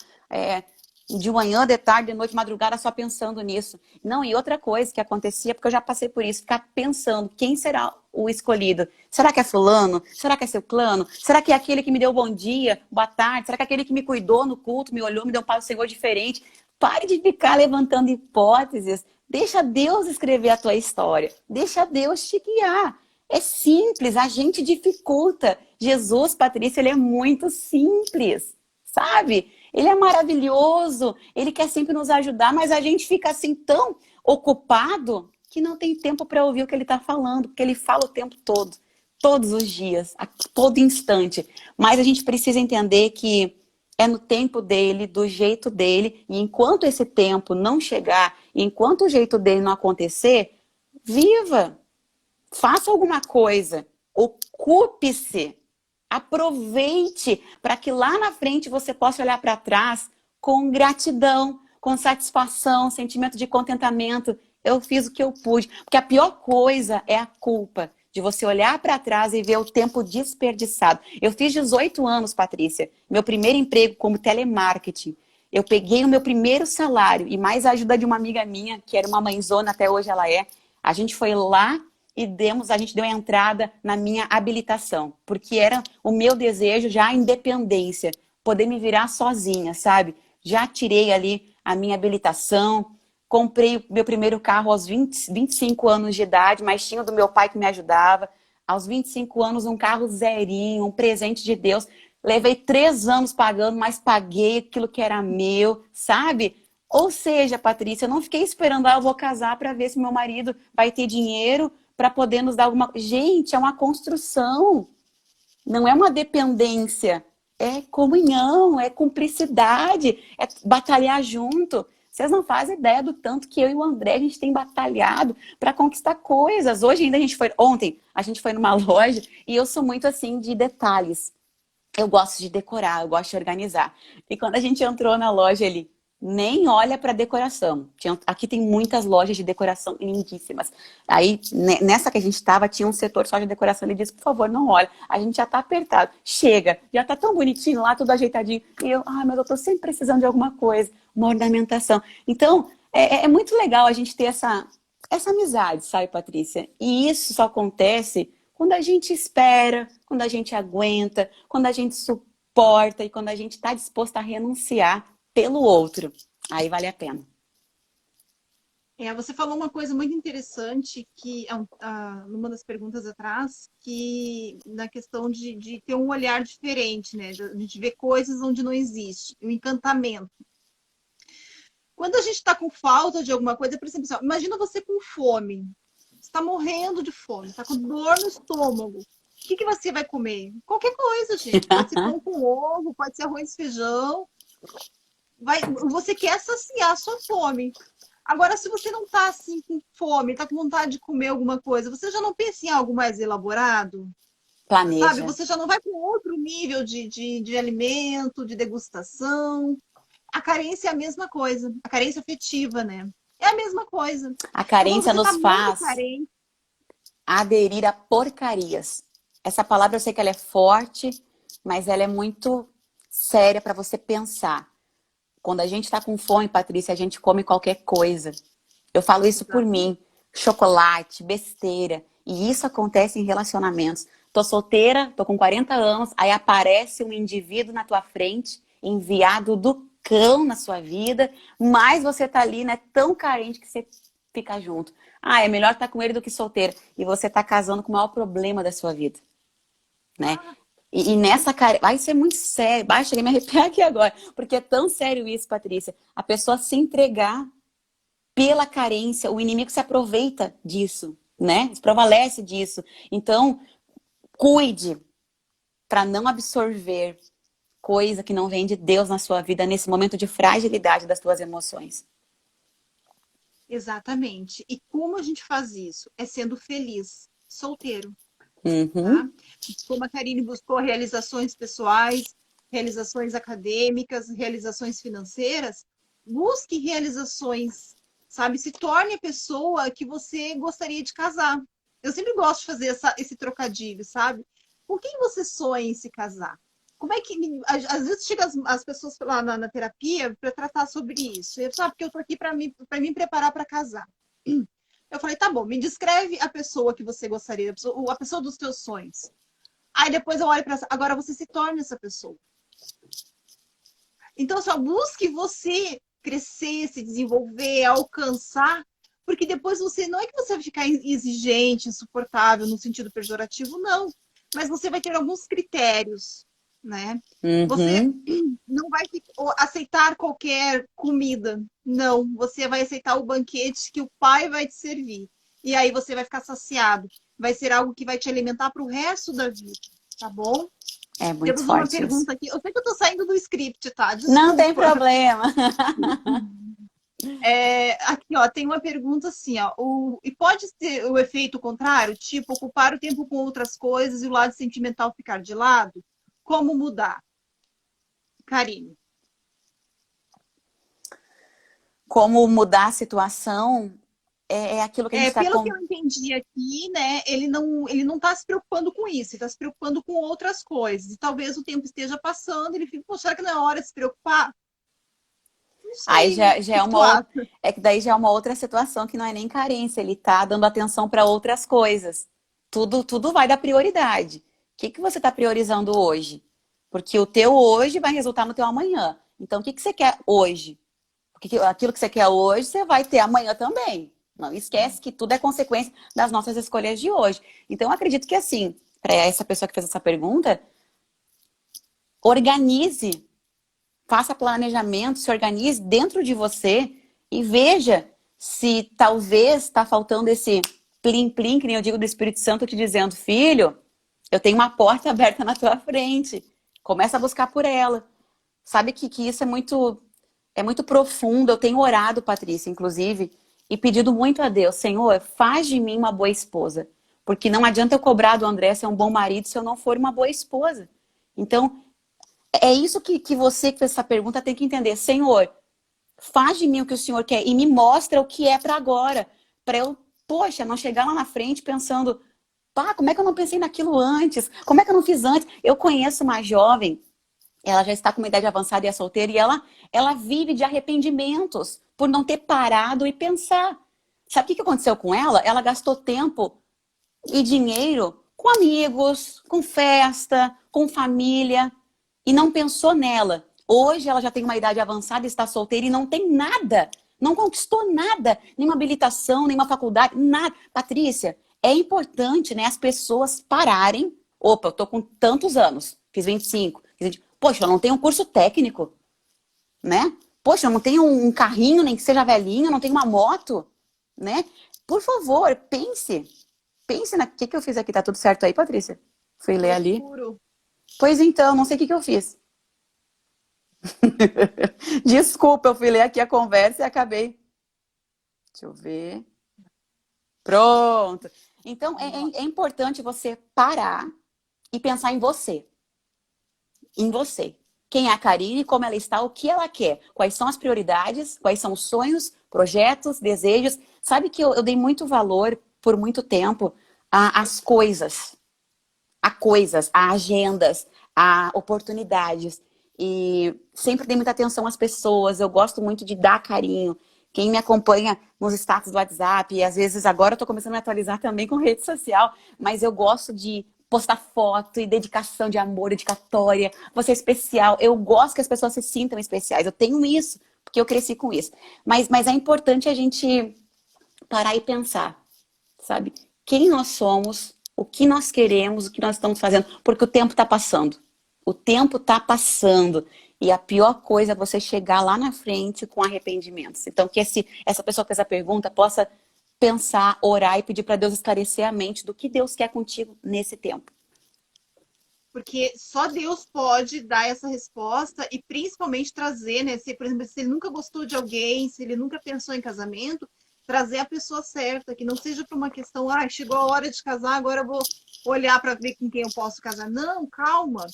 de manhã, de tarde, de noite, de madrugada só pensando nisso. Não, e outra coisa que acontecia, porque eu já passei por isso, ficar pensando quem será o escolhido. Será que é fulano? Será que é ciclano? Será que é aquele que me deu bom dia, boa tarde? Será que é aquele que me cuidou no culto, me olhou, me deu um Pai do Senhor diferente? Pare de ficar levantando hipóteses. Deixa Deus escrever a tua história. Deixa Deus te guiar. É simples, a gente dificulta. Jesus, Patrícia, ele é muito simples, sabe? Ele é maravilhoso, ele quer sempre nos ajudar, mas a gente fica assim tão ocupado que não tem tempo para ouvir o que ele está falando, porque ele fala o tempo todo, todos os dias, a todo instante. Mas a gente precisa entender que é no tempo dele, do jeito dele, e enquanto esse tempo não chegar, enquanto o jeito dele não acontecer, viva! Faça alguma coisa, ocupe-se, aproveite para que lá na frente você possa olhar para trás com gratidão, com satisfação, sentimento de contentamento. Eu fiz o que eu pude, porque a pior coisa é a culpa de você olhar para trás e ver o tempo desperdiçado. Eu fiz 18 anos, Patrícia, meu primeiro emprego como telemarketing. Eu peguei o meu primeiro salário e mais a ajuda de uma amiga minha, que era uma mãezona, até hoje ela é. A gente foi lá e a gente deu a entrada na minha habilitação, porque era o meu desejo já a independência, poder me virar sozinha, sabe? Já tirei ali a minha habilitação, comprei o meu primeiro carro aos 25 anos de idade, mas tinha o do meu pai que me ajudava. Aos 25 anos, um carro zerinho, um presente de Deus. Levei 3 anos pagando, mas paguei aquilo que era meu, sabe? Ou seja, Patrícia, eu não fiquei esperando, eu vou casar para ver se meu marido vai ter dinheiro para poder nos dar alguma coisa. Gente, é uma construção, não é uma dependência. É comunhão, é cumplicidade, é batalhar junto. Vocês não fazem ideia do tanto que eu e o André, a gente tem batalhado para conquistar coisas. Ontem a gente foi numa loja e eu sou muito assim de detalhes. Eu gosto de decorar, eu gosto de organizar. E quando a gente entrou na loja, ele nem olha para decoração. Aqui tem muitas lojas de decoração lindíssimas. Aí, nessa que a gente estava, tinha um setor só de decoração. Ele disse, por favor, não olha. A gente já está apertado. Chega, já está tão bonitinho lá, tudo ajeitadinho. E eu, mas eu estou sempre precisando de alguma coisa. Uma ornamentação. Então, é muito legal a gente ter essa amizade, sabe, Patrícia? E isso só acontece quando a gente espera, quando a gente aguenta, quando a gente suporta e quando a gente está disposto a renunciar pelo outro. Aí vale a pena. Você falou uma coisa muito interessante que numa das perguntas atrás, que na questão de ter um olhar diferente, né? De a gente ver coisas onde não existe, o encantamento. Quando a gente está com falta de alguma coisa, por exemplo, assim, imagina você com fome. Você está morrendo de fome, está com dor no estômago. O que você vai comer? Qualquer coisa, gente. Pode ser pão com ovo, pode ser arroz e feijão. Você quer saciar a sua fome. Agora, se você não está assim com fome, está com vontade de comer alguma coisa, você já não pensa em algo mais elaborado? Sabe? Planeja. Você já não vai para outro nível de alimento, de degustação. A carência é a mesma coisa. A carência afetiva, né? É a mesma coisa. A Então, quando carência você está nos muito faz carente, aderir a porcarias. Essa palavra eu sei que ela é forte, mas ela é muito séria para você pensar. Quando a gente está com fome, Patrícia, a gente come qualquer coisa. Eu falo isso por mim. Chocolate, besteira. E isso acontece em relacionamentos. Tô solteira, tô com 40 anos, aí aparece um indivíduo na tua frente, enviado do cão na sua vida, mas você tá ali, né, tão carente que você fica junto. Ah, é melhor estar com ele do que solteira. E você tá casando com o maior problema da sua vida, né? E nessa cara, vai ser muito sério. Vai, cheguei a me arrepiar aqui agora, porque é tão sério isso, Patrícia. A pessoa se entregar pela carência, o inimigo se aproveita disso, né? Se prevalece disso. Então, cuide para não absorver coisa que não vem de Deus na sua vida nesse momento de fragilidade das tuas emoções. exatamente. E como a gente faz isso? É sendo feliz, solteiro, tá? Uhum. Como a Karine buscou realizações pessoais, realizações acadêmicas, realizações financeiras, busque realizações, sabe? Se torne a pessoa que você gostaria de casar. Eu sempre gosto de fazer esse trocadilho, sabe? Com quem você sonha em se casar? Como é que. Às vezes chega as pessoas lá na terapia para tratar sobre isso. Eu sabe que eu tô aqui para me preparar para casar. Eu falei, tá bom, me descreve a pessoa que você gostaria, a pessoa dos teus sonhos. Aí depois eu olho para agora você se torna essa pessoa. Então só busque você crescer, se desenvolver, alcançar, porque depois você não é que você vai ficar exigente, insuportável no sentido pejorativo, não, mas você vai ter alguns critérios, né? Você Uhum. não vai aceitar qualquer comida, não, você vai aceitar o banquete que o pai vai te servir. E aí você vai ficar saciado. Vai ser algo que vai te alimentar para o resto da vida, tá bom? É muito Temos uma forte isso. pergunta aqui. Eu sei que eu tô saindo do script, tá? Não tem Desculpa. problema. Aqui, ó, tem uma pergunta assim, ó. E pode ser o efeito contrário? Tipo, ocupar o tempo com outras coisas e o lado sentimental ficar de lado? Como mudar? Karine. Como mudar a situação é aquilo que a gente está Pelo que com. eu entendi aqui, né, ele não tá se preocupando com isso, ele está se preocupando com outras coisas. E talvez o tempo esteja passando, ele fica, poxa, será que não é hora de se preocupar? Não Aí sei. O já é que tu uma outra. acha? É que daí já é uma outra situação que não é nem carência, ele tá dando atenção para outras coisas. Tudo vai dar prioridade. O que você está priorizando hoje? Porque o teu hoje vai resultar no teu amanhã. Então, o que você quer hoje? Porque aquilo que você quer hoje, você vai ter amanhã também. Não esquece que tudo é consequência das nossas escolhas de hoje. Então, eu acredito que assim, para essa pessoa que fez essa pergunta, organize, faça planejamento, se organize dentro de você e veja se talvez está faltando esse plim-plim, que nem eu digo do Espírito Santo te dizendo, filho, eu tenho uma porta aberta na tua frente. Começa a buscar por ela. Sabe que isso é muito profundo. Eu tenho orado, Patrícia, inclusive, e pedido muito a Deus, Senhor, faz de mim uma boa esposa. Porque não adianta eu cobrar do André ser um bom marido se eu não for uma boa esposa. Então, é isso que você que fez essa pergunta tem que entender. Senhor, faz de mim o que o Senhor quer e me mostra o que é para agora. Para eu, poxa, não chegar lá na frente pensando, pá, como é que eu não pensei naquilo antes? Como é que eu não fiz antes? Eu conheço uma jovem, ela já está com uma idade avançada e é solteira, e ela vive de arrependimentos por não ter parado e pensar. Sabe o que aconteceu com ela? Ela gastou tempo e dinheiro com amigos, com festa, com família, e não pensou nela. Hoje ela já tem uma idade avançada, está solteira e não tem nada. Não conquistou nada, nenhuma habilitação, nenhuma faculdade, nada. Patrícia, é importante, né, as pessoas pararem. Opa, eu tô com tantos anos, fiz 25, fiz 20. Poxa, eu não tenho um curso técnico, né? Poxa, eu não tenho um carrinho, nem que seja velhinho, não tenho uma moto, né? Por favor, pense. Pense na... O que eu fiz aqui? Tá tudo certo aí, Patrícia? Fui ler ali. Escuro. Pois então, não sei o que eu fiz. Desculpa, eu fui ler aqui a conversa e acabei. Deixa eu ver. Pronto. Então, é importante você parar e pensar em você. Em você. Quem é a Karine, como ela está, o que ela quer, quais são as prioridades, quais são os sonhos, projetos, desejos. Sabe que eu dei muito valor, por muito tempo, às coisas. A coisas, a agendas, a oportunidades. E sempre dei muita atenção às pessoas. Eu gosto muito de dar carinho. Quem me acompanha nos status do WhatsApp, e às vezes agora eu tô começando a me atualizar também com rede social, mas eu gosto de postar foto e dedicação de amor, dedicatória, você é especial. Eu gosto que as pessoas se sintam especiais. Eu tenho isso, porque eu cresci com isso. Mas é importante a gente parar e pensar, sabe? Quem nós somos, o que nós queremos, o que nós estamos fazendo, porque o tempo está passando. O tempo está passando. E a pior coisa é você chegar lá na frente com arrependimentos. Então, que essa pessoa que fez a pergunta possa pensar, orar e pedir para Deus esclarecer a mente do que Deus quer contigo nesse tempo. Porque só Deus pode dar essa resposta e principalmente trazer, né? Se, por exemplo, se ele nunca gostou de alguém, se ele nunca pensou em casamento, trazer a pessoa certa, que não seja por uma questão, chegou a hora de casar, agora eu vou olhar para ver com quem eu posso casar. Não, calma.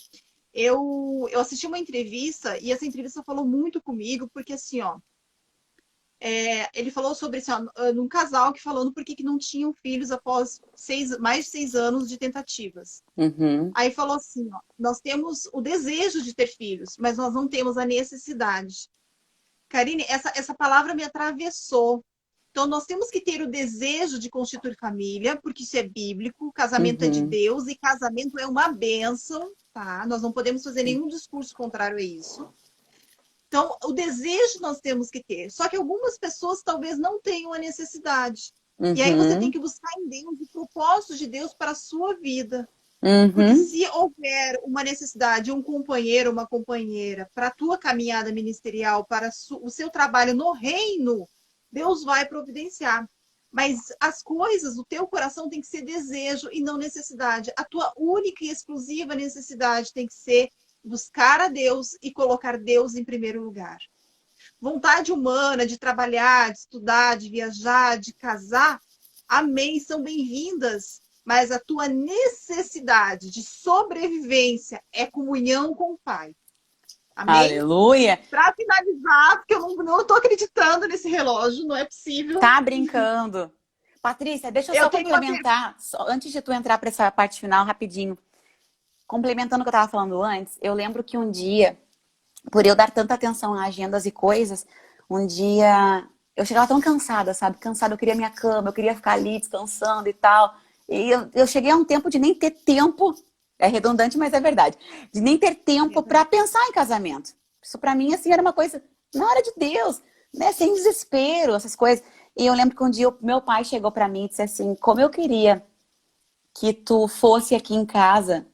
Eu assisti uma entrevista e essa entrevista falou muito comigo, porque assim, ó, ele falou sobre assim, ó, num casal que falando por que não tinham filhos após mais de 6 anos de tentativas. Uhum. Aí falou assim, ó, nós temos o desejo de ter filhos, mas nós não temos a necessidade. Karine, essa palavra me atravessou. Então, nós temos que ter o desejo de constituir família, porque isso é bíblico, casamento é de Uhum. Deus e casamento é uma bênção, tá? Nós não podemos fazer nenhum discurso contrário a isso. Então, o desejo nós temos que ter. Só que algumas pessoas talvez não tenham a necessidade. E aí você tem Uhum. que buscar em Deus o propósito de Deus para a sua vida. Porque Uhum. se houver uma necessidade, um companheiro, uma companheira, para a tua caminhada ministerial, para o seu trabalho no reino, Deus vai providenciar. Mas as coisas, o teu coração tem que ser desejo e não necessidade. A tua única e exclusiva necessidade tem que ser buscar a Deus e colocar Deus em primeiro lugar. Vontade humana de trabalhar, de estudar, de viajar, de casar, amém, são bem-vindas. Mas a tua necessidade de sobrevivência é comunhão com o Pai. Amém? Aleluia! Para finalizar, porque eu não estou acreditando nesse relógio, não é possível. Tá brincando. Patrícia, deixa eu só tenho uma complementar, antes de tu entrar para essa parte final, rapidinho. Complementando o que eu estava falando antes, eu lembro que um dia, por eu dar tanta atenção a agendas e coisas, um dia eu chegava tão cansada, sabe? Cansada, eu queria minha cama, eu queria ficar ali descansando e tal. E eu cheguei a um tempo de nem ter tempo, é redundante, mas é verdade, de nem ter tempo para pensar em casamento. Isso para mim, assim, era uma coisa, na hora de Deus, né? Sem desespero, essas coisas. E eu lembro que um dia meu pai chegou para mim e disse assim, como eu queria que tu fosse aqui em casa,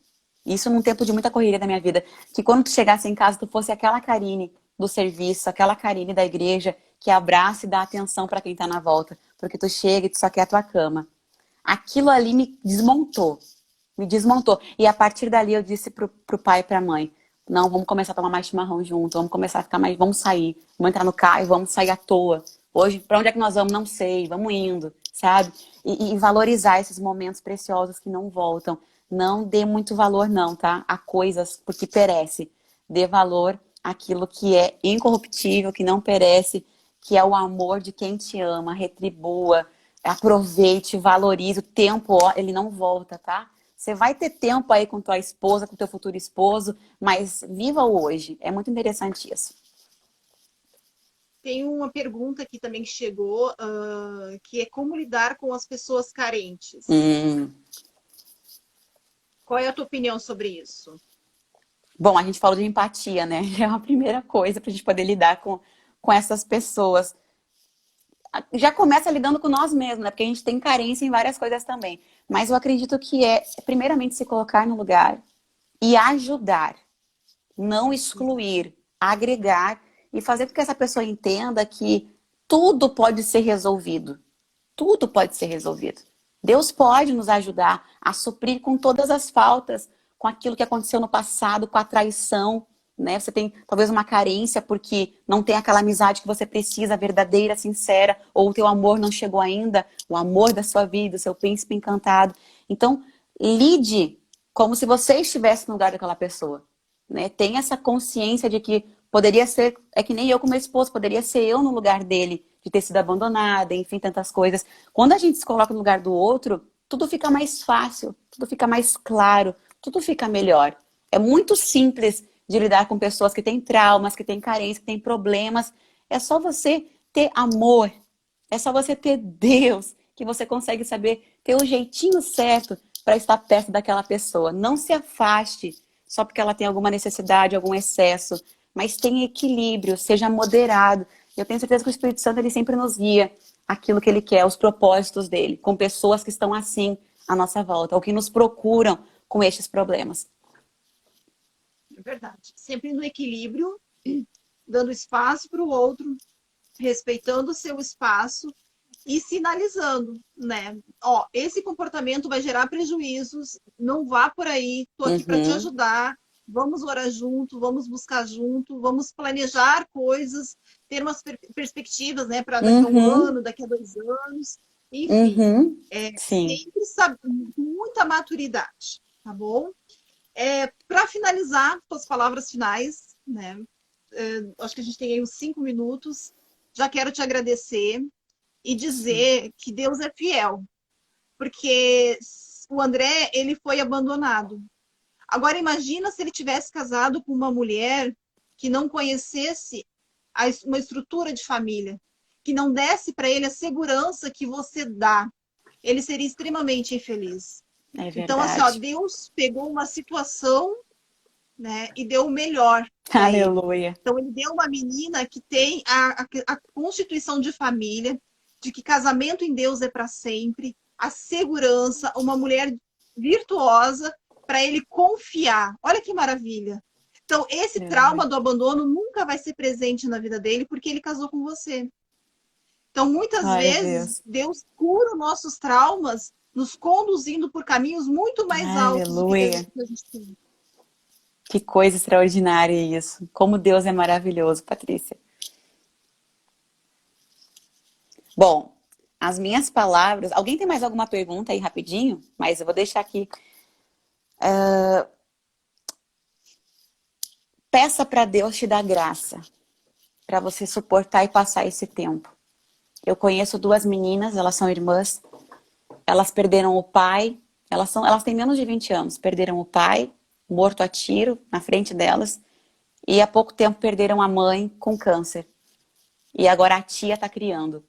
isso num tempo de muita correria da minha vida, que quando tu chegasse em casa, tu fosse aquela Karine do serviço, aquela Karine da igreja, que abraça e dá atenção para quem tá na volta, porque tu chega e tu só quer a tua cama. Aquilo ali me desmontou. Me desmontou. E a partir dali eu disse pro pai e pra mãe, não, vamos começar a tomar mais chimarrão junto, vamos começar a ficar mais, vamos sair, vamos entrar no carro e vamos sair à toa. Hoje, pra onde é que nós vamos? Não sei, vamos indo, sabe? E valorizar esses momentos preciosos que não voltam. Não dê muito valor não, tá? A coisas, porque perece. Dê valor àquilo que é incorruptível, que não perece, que é o amor de quem te ama, retribua, aproveite, valorize. O tempo, ó, ele não volta, tá? Você vai ter tempo aí com tua esposa, com teu futuro esposo, mas viva o hoje. É muito interessante isso. Tem uma pergunta aqui também que chegou, que é como lidar com as pessoas carentes. Hum. Qual é a tua opinião sobre isso? Bom, a gente falou de empatia, né? É a primeira coisa para a gente poder lidar com essas pessoas. Já começa lidando com nós mesmos, né? Porque a gente tem carência em várias coisas também. Mas eu acredito que primeiramente, se colocar no lugar e ajudar, não excluir, agregar e fazer com que essa pessoa entenda que tudo pode ser resolvido. Tudo pode ser resolvido. Deus pode nos ajudar a suprir com todas as faltas, com aquilo que aconteceu no passado, com a traição, né? Você tem talvez uma carência porque não tem aquela amizade que você precisa, verdadeira, sincera, ou o teu amor não chegou ainda, o amor da sua vida, o seu príncipe encantado. Então, lide como se você estivesse no lugar daquela pessoa, né? Tenha essa consciência de que poderia ser, é que nem eu com meu esposo, poderia ser eu no lugar dele, de ter sido abandonada, enfim, tantas coisas. Quando a gente se coloca no lugar do outro, tudo fica mais fácil, tudo fica mais claro, tudo fica melhor. É muito simples de lidar com pessoas que têm traumas, que têm carência, que têm problemas. É só você ter amor, é só você ter Deus, que você consegue saber ter o jeitinho certo para estar perto daquela pessoa. Não se afaste só porque ela tem alguma necessidade, algum excesso, mas tenha equilíbrio, seja moderado. Eu tenho certeza que o Espírito Santo ele sempre nos guia aquilo que ele quer, os propósitos dele, com pessoas que estão assim à nossa volta, ou que nos procuram com estes problemas. É verdade. Sempre no equilíbrio, dando espaço para o outro, respeitando o seu espaço e sinalizando, né? Ó, esse comportamento vai gerar prejuízos, não vá por aí, tô aqui para te ajudar. Vamos orar junto, vamos buscar junto, vamos planejar coisas, ter umas perspectivas, né, para daqui a um ano, daqui a 2 anos, enfim, Sim. sempre com muita maturidade, tá bom? Para finalizar, com as palavras finais, né? Acho que a gente tem aí uns 5 minutos. Já quero te agradecer e dizer que Deus é fiel, porque o André ele foi abandonado. Agora imagina se ele tivesse casado com uma mulher que não conhecesse uma estrutura de família, que não desse para ele a segurança que você dá. Ele seria extremamente infeliz. É verdade. Então, assim, ó, Deus pegou uma situação, né, e deu o melhor. Aleluia. Então, ele deu uma menina que tem a constituição de família, de que casamento em Deus é para sempre, a segurança, uma mulher virtuosa para ele confiar. Olha que maravilha. Então, esse trauma do abandono nunca vai ser presente na vida dele porque ele casou com você. Então, muitas vezes, Deus cura os nossos traumas nos conduzindo por caminhos muito mais altos do que a gente tem. Que coisa extraordinária isso. Como Deus é maravilhoso, Patrícia. Bom, as minhas palavras... Alguém tem mais alguma pergunta aí rapidinho? Mas eu vou deixar aqui. Peça para Deus te dar graça para você suportar e passar esse tempo. Eu conheço 2 meninas, elas são irmãs. Elas perderam o pai. Elas têm menos de 20 anos. Perderam o pai, morto a tiro, na frente delas. E há pouco tempo perderam a mãe com câncer. E agora a tia está criando.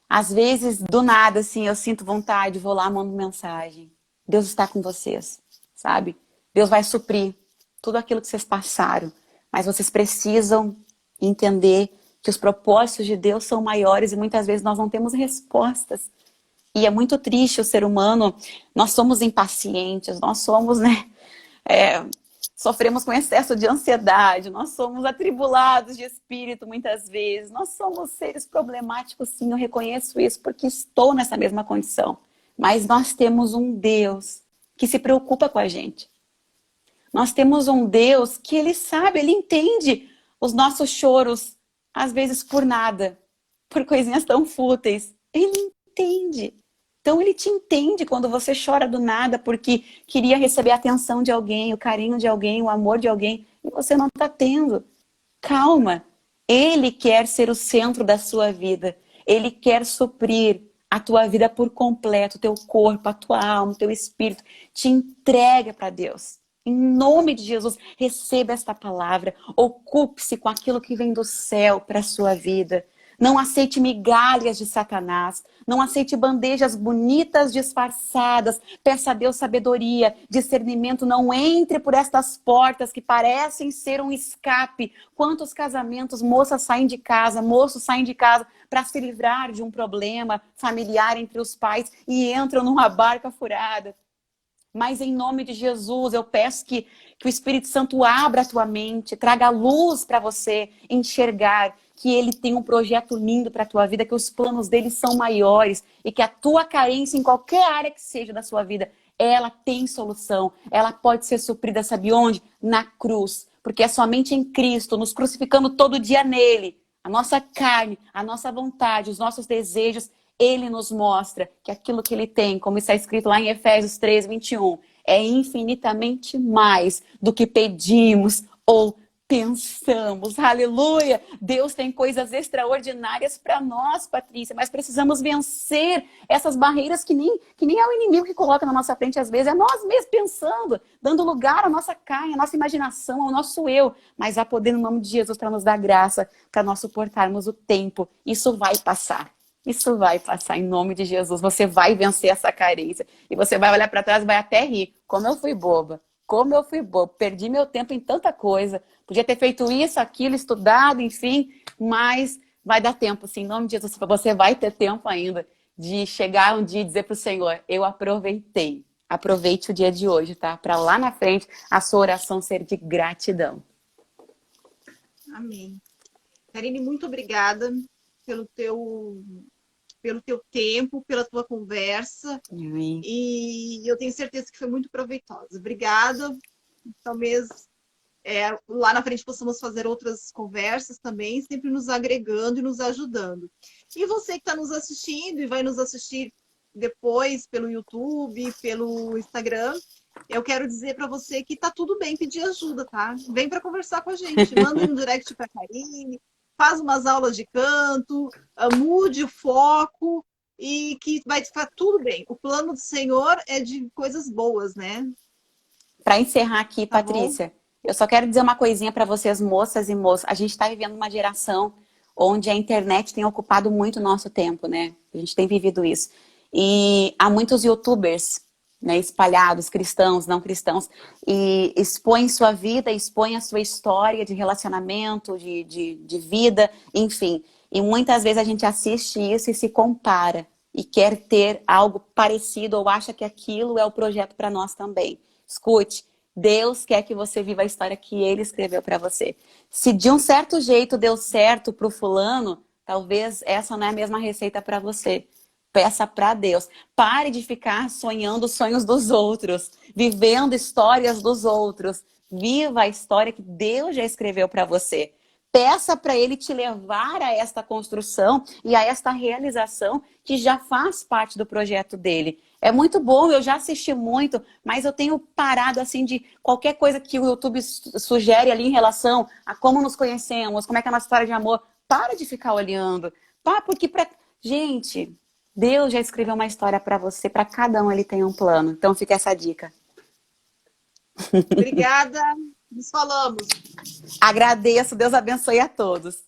Às vezes, do nada, assim, eu sinto vontade, vou lá, mando mensagem. Deus está com vocês, sabe? Deus vai suprir tudo aquilo que vocês passaram. Mas vocês precisam entender que os propósitos de Deus são maiores e muitas vezes nós não temos respostas. E é muito triste o ser humano, nós somos impacientes, nós somos, né? Sofremos com excesso de ansiedade, nós somos atribulados de espírito muitas vezes, nós somos seres problemáticos, sim, eu reconheço isso porque estou nessa mesma condição. Mas nós temos um Deus que se preocupa com a gente. Nós temos um Deus que Ele sabe, Ele entende os nossos choros, às vezes por nada, por coisinhas tão fúteis. Ele entende. Então Ele te entende quando você chora do nada porque queria receber a atenção de alguém, o carinho de alguém, o amor de alguém, e você não está tendo. Calma. Ele quer ser o centro da sua vida. Ele quer suprir a tua vida por completo, o teu corpo, a tua alma, o teu espírito. Te entrega para Deus. Em nome de Jesus, receba esta palavra. Ocupe-se com aquilo que vem do céu para a sua vida. Não aceite migalhas de Satanás. Não aceite bandejas bonitas disfarçadas. Peça a Deus sabedoria, discernimento. Não entre por estas portas que parecem ser um escape. Quantos casamentos, moças saem de casa, moços saem de casa para se livrar de um problema familiar entre os pais e entram numa barca furada. Mas em nome de Jesus, eu peço que o Espírito Santo abra a tua mente, traga luz para você enxergar que Ele tem um projeto lindo para a tua vida, que os planos dele são maiores e que a tua carência em qualquer área que seja da sua vida, ela tem solução. Ela pode ser suprida, sabe onde? Na cruz. Porque é somente em Cristo, nos crucificando todo dia nele, a nossa carne, a nossa vontade, os nossos desejos, Ele nos mostra que aquilo que Ele tem, como está escrito lá em Efésios 3, 21, é infinitamente mais do que pedimos ou pensamos. Aleluia! Deus tem coisas extraordinárias para nós, Patrícia, mas precisamos vencer essas barreiras que nem é o inimigo que coloca na nossa frente, às vezes, é nós mesmos pensando, dando lugar à nossa carne, à nossa imaginação, ao nosso eu, mas há poder no nome de Jesus para nos dar graça, para nós suportarmos o tempo. Isso vai passar. Isso vai passar em nome de Jesus. Você vai vencer essa carência. E você vai olhar para trás e vai até rir. Como eu fui boba. Como eu fui boba. Perdi meu tempo em tanta coisa. Podia ter feito isso, aquilo, estudado, enfim. Mas vai dar tempo, sim. Em nome de Jesus. Você vai ter tempo ainda de chegar um dia e dizer para o Senhor, eu aproveitei. Aproveite o dia de hoje, tá? Para lá na frente a sua oração ser de gratidão. Amém. Karine, muito obrigada pelo teu tempo, pela tua conversa. Amém. E eu tenho certeza que foi muito proveitosa. Obrigada. Talvez lá na frente possamos fazer outras conversas também, sempre nos agregando e nos ajudando. E você que está nos assistindo e vai nos assistir depois pelo YouTube, pelo Instagram, eu quero dizer para você que tá tudo bem pedir ajuda, tá? Vem para conversar com a gente, manda um direct para a Karine, faz umas aulas de canto, mude o foco e que vai ficar tudo bem. O plano do Senhor é de coisas boas, né? Para encerrar aqui, Tá Patrícia, bom? eu só quero dizer uma coisinha para vocês, moças e moços. A gente está vivendo uma geração onde a internet tem ocupado muito o nosso tempo, né? A gente tem vivido isso. E há muitos YouTubers, né, espalhados, cristãos, não cristãos, e expõem sua vida, expõem a sua história de relacionamento, de vida, enfim. E muitas vezes a gente assiste isso e se compara e quer ter algo parecido ou acha que aquilo é o projeto para nós também. Escute, Deus quer que você viva a história que Ele escreveu para você. Se de um certo jeito deu certo para o fulano, talvez essa não é a mesma receita para você. Peça para Deus. Pare de ficar sonhando os sonhos dos outros, vivendo histórias dos outros. Viva a história que Deus já escreveu para você. Peça para Ele te levar a esta construção e a esta realização que já faz parte do projeto dele. É muito bom, eu já assisti muito, mas eu tenho parado assim de qualquer coisa que o YouTube sugere ali em relação a como nos conhecemos, como é que é a nossa história de amor. Para de ficar olhando. Porque gente, Deus já escreveu uma história para você, para cada um Ele tem um plano. Então fica essa dica. Obrigada. Nos falamos. Agradeço, Deus abençoe a todos.